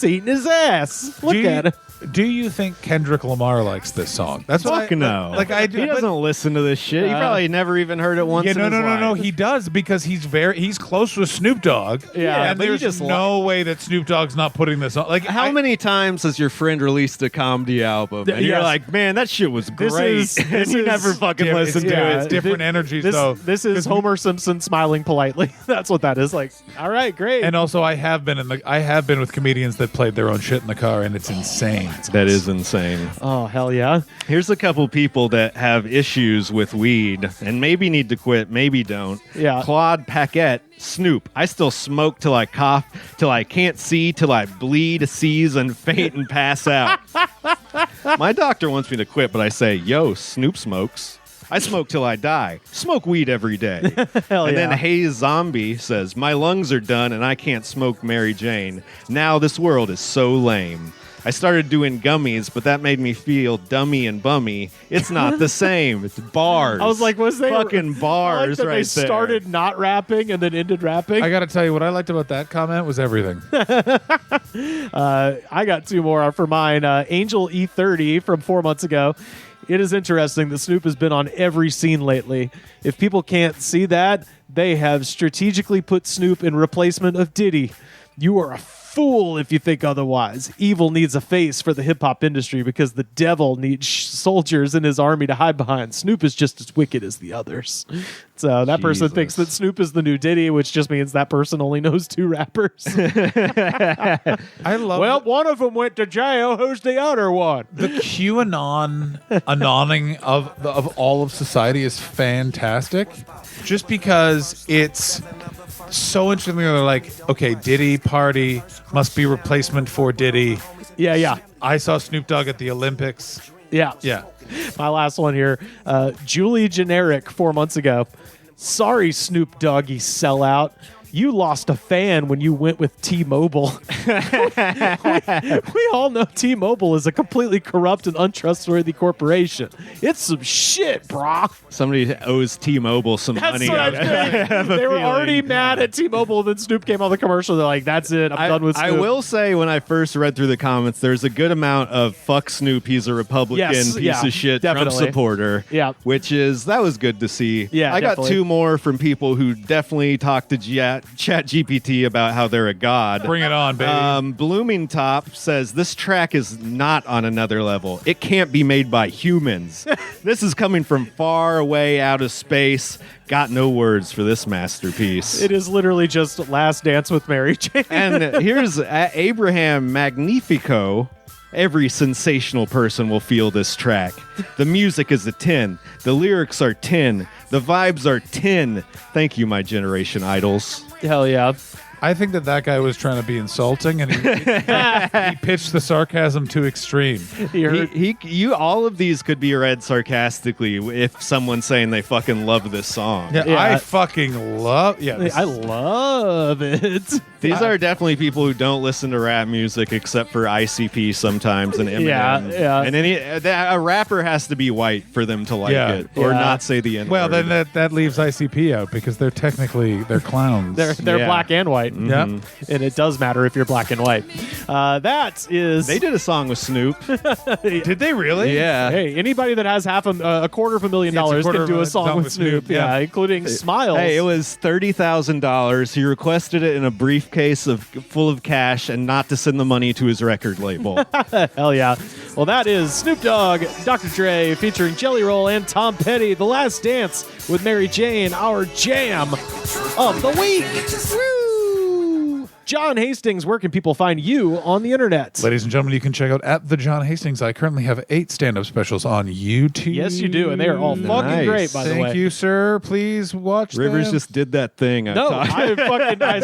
eating his ass. Look at him. Do you think Kendrick Lamar likes this song? That's what no. Like I do. He doesn't listen to this shit. He probably never even heard it once. Yeah, in his life. No. He does because he's close with Snoop Dogg. Yeah, and but there's just no way that Snoop Dogg's not putting this on. Like, how many times has your friend released a comedy album and you're like, man, that shit was great, and you never fucking listened to it? It's different energies, though. This is Homer Simpson smiling politely. That's what that is. Like, all right, great. And also, I have been with comedians that played their own shit in the car, and it's insane. That is insane. Oh, hell yeah. Here's a couple people that have issues with weed and maybe need to quit, maybe don't. Yeah. Claude Paquette, Snoop. I still smoke till I cough, till I can't see, till I bleed, seize, and faint and pass out. My doctor wants me to quit, but I say, yo, Snoop smokes. I smoke till I die. Smoke weed every day. And then Hey Zombie says, my lungs are done and I can't smoke Mary Jane. Now this world is so lame. I started doing gummies, but that made me feel dummy and bummy. It's not the same. It's bars. I was like, was they fucking bars I like that right they there. started not rapping and then ended rapping. I got to tell you, what I liked about that comment was everything. I got two more for mine. Angel E30 from 4 months ago. It is interesting that Snoop has been on every scene lately. If people can't see that, they have strategically put Snoop in replacement of Diddy. You are a fool if you think otherwise. Evil needs a face for the hip-hop industry because the devil needs soldiers in his army to hide behind. Snoop is just as wicked as the others. So that person thinks that Snoop is the new Diddy, which just means that person only knows 2 rappers. I love Well, one of them went to jail. Who's the other one? the QAnon of all of society is fantastic, just because it's so interesting. They're like, okay, Diddy party must be replacement for Diddy. Yeah. I saw Snoop Dogg at the Olympics. Yeah. My last one here. Julie Generic 4 months ago. Sorry, Snoop Doggy sellout. You lost a fan when you went with T-Mobile. we all know T-Mobile is a completely corrupt and untrustworthy corporation. It's some shit, brah. Somebody owes T-Mobile some money. What I'm saying. They were already mad at T-Mobile. Then Snoop came on the commercial. They're like, that's it. I'm done with Snoop. I will say, when I first read through the comments, there's a good amount of fuck Snoop. He's a Republican piece of shit definitely. Trump supporter. Yeah. That was good to see. Yeah, I got definitely. 2 more from people who definitely talked to Chat GPT about how they're a god. Bring it on, baby. Blooming Top says this track is not on another level. It can't be made by humans. This is coming from far away out of space. Got no words for this masterpiece. It is literally just Last Dance with Mary Jane. And here's Abraham Magnifico. Every sensational person will feel this track. The music is a 10. The lyrics are 10. The vibes are 10. Thank you, my generation idols. Hell yeah. I think that guy was trying to be insulting, and he pitched the sarcasm to extreme. All of these could be read sarcastically if someone's saying they fucking love this song. Yeah, I fucking love. Yeah, I love it. These are definitely people who don't listen to rap music except for ICP sometimes and Eminem. Yeah. And a rapper has to be white for them to like it or not say the N-word. Well, then that leaves ICP out because they're clowns. They're black and white. Yeah, and it does matter if you're black and white. That is. They did a song with Snoop. Did they really? Yeah. Hey, anybody that has $250,000 can do a song with Snoop. Yeah, including Smiles. Hey, it was $30,000. He requested it in a briefcase full of cash and not to send the money to his record label. Hell yeah. Well, that is Snoop Dogg, Dr. Dre, featuring Jelly Roll and Tom Petty, The Last Dance with Mary Jane, our jam of the week. Woo! John Hastings, where can people find you on the internet? Ladies and gentlemen, you can check out at the John Hastings. I currently have 8 stand-up specials on YouTube. Yes, you do, and they are all fucking great, by the way. Thank you, sir. Please watch Rivers them. just did that thing. I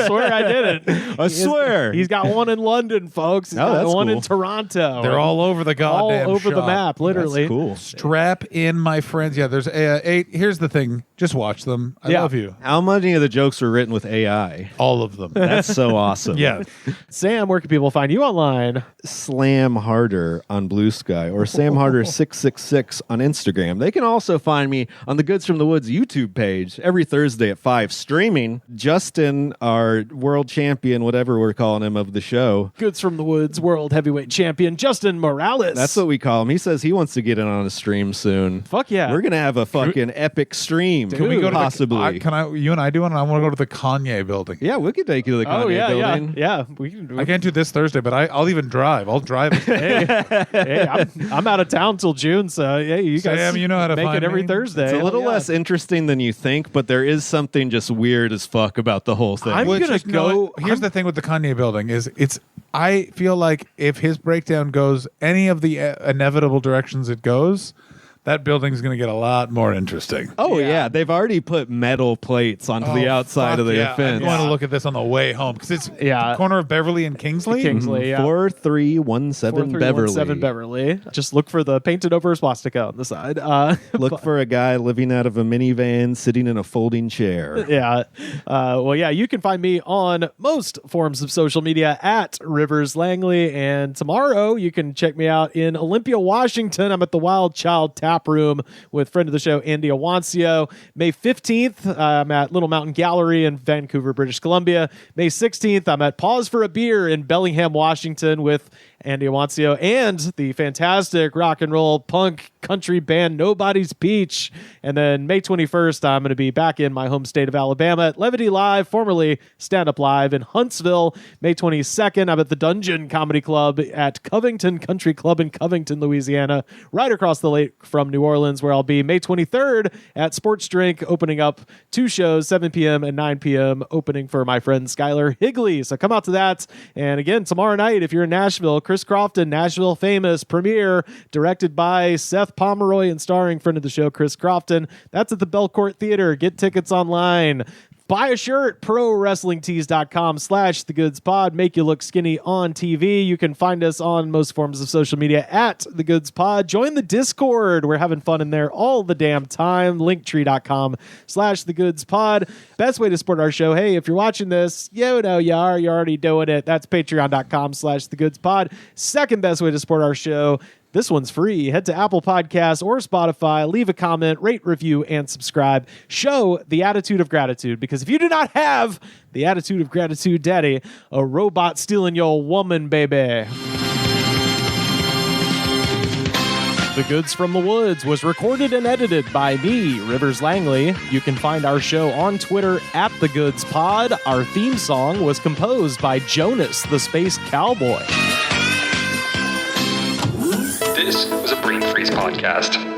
swear I did it. I swear. He's got one in London, folks. He's got one in Toronto. They're all over the goddamn all over the shop. map, literally. That's cool. Strap in, my friends. Yeah, there's 8. Here's the thing. Just watch them. I love you. How many of the jokes were written with AI? All of them. That's so awesome. Yeah. Sam, where can people find you online? Slam Harder on Blue Sky or Sam Harder 666 on Instagram. They can also find me on the Goods from the Woods YouTube page every Thursday at 5 streaming. Justin, our world champion, whatever we're calling him of the show. Goods from the Woods world heavyweight champion Justin Morales. That's what we call him. He says he wants to get in on a stream soon. Fuck yeah. We're going to have a fucking epic stream. Can we go to possibly? you and I do one? I want to go to the Kanye building. Yeah, we could take you to the Kanye building. Yeah. I can't do this Thursday, but I'll even drive. I'll drive. I'm out of town till June, so you guys Sam, you know how to make find it every me. Thursday. It's a little less interesting than you think, but there is something just weird as fuck about the whole thing. I'm gonna go. Here's the thing with the Kanye building is I feel like if his breakdown goes any of the inevitable directions it goes, that building's going to get a lot more interesting. Oh, yeah. They've already put metal plates onto the outside of the fence. I'm going to look at this on the way home because it's the corner of Beverly and Kingsley. 4317 Beverly. 4317 Beverly. Just look for the painted over swastika on the side. Look for a guy living out of a minivan sitting in a folding chair. Yeah. You can find me on most forms of social media at Rivers Langley. And tomorrow you can check me out in Olympia, Washington. I'm at the Wild Child Tap Room with friend of the show, Andy Awancio. May 15th, I'm at Little Mountain Gallery in Vancouver, British Columbia. May 16th, I'm at Pause for a Beer in Bellingham, Washington with Andy Awancio and the fantastic rock and roll punk country band Nobody's Peach. And then May 21st, I'm going to be back in my home state of Alabama at Levity Live, formerly Stand Up Live in Huntsville. May 22nd, I'm at the Dungeon Comedy Club at Covington Country Club in Covington, Louisiana, right across the lake from New Orleans, where I'll be. May 23rd at Sports Drink, opening up 2 shows, 7 p.m. and 9 p.m., opening for my friend Skylar Higley. So come out to that. And again, tomorrow night, if you're in Nashville, Chris Crofton, Nashville Famous premiere, directed by Seth Pomeroy and starring friend of the show, Chris Crofton. That's at the Belcourt Theater. Get tickets online. Buy a shirt, prowrestlingtees.com/thegoodspod. Make you look skinny on TV. You can find us on most forms of social media at The Goods Pod. Join the Discord. We're having fun in there all the damn time. Linktree.com/thegoodspod. Best way to support our show. Hey, if you're watching this, you know you are. You're already doing it. That's patreon.com/thegoodspod. Second best way to support our show. This one's free. Head to Apple Podcasts or Spotify, leave a comment, rate, review, and subscribe. Show the attitude of gratitude, because if you do not have the attitude of gratitude, daddy, a robot stealing your woman, baby. The Goods from the Woods was recorded and edited by me, Rivers Langley. You can find our show on Twitter at The Goods Pod. Our theme song was composed by Jonas, the Space Cowboy. This was a Brain Freeze podcast.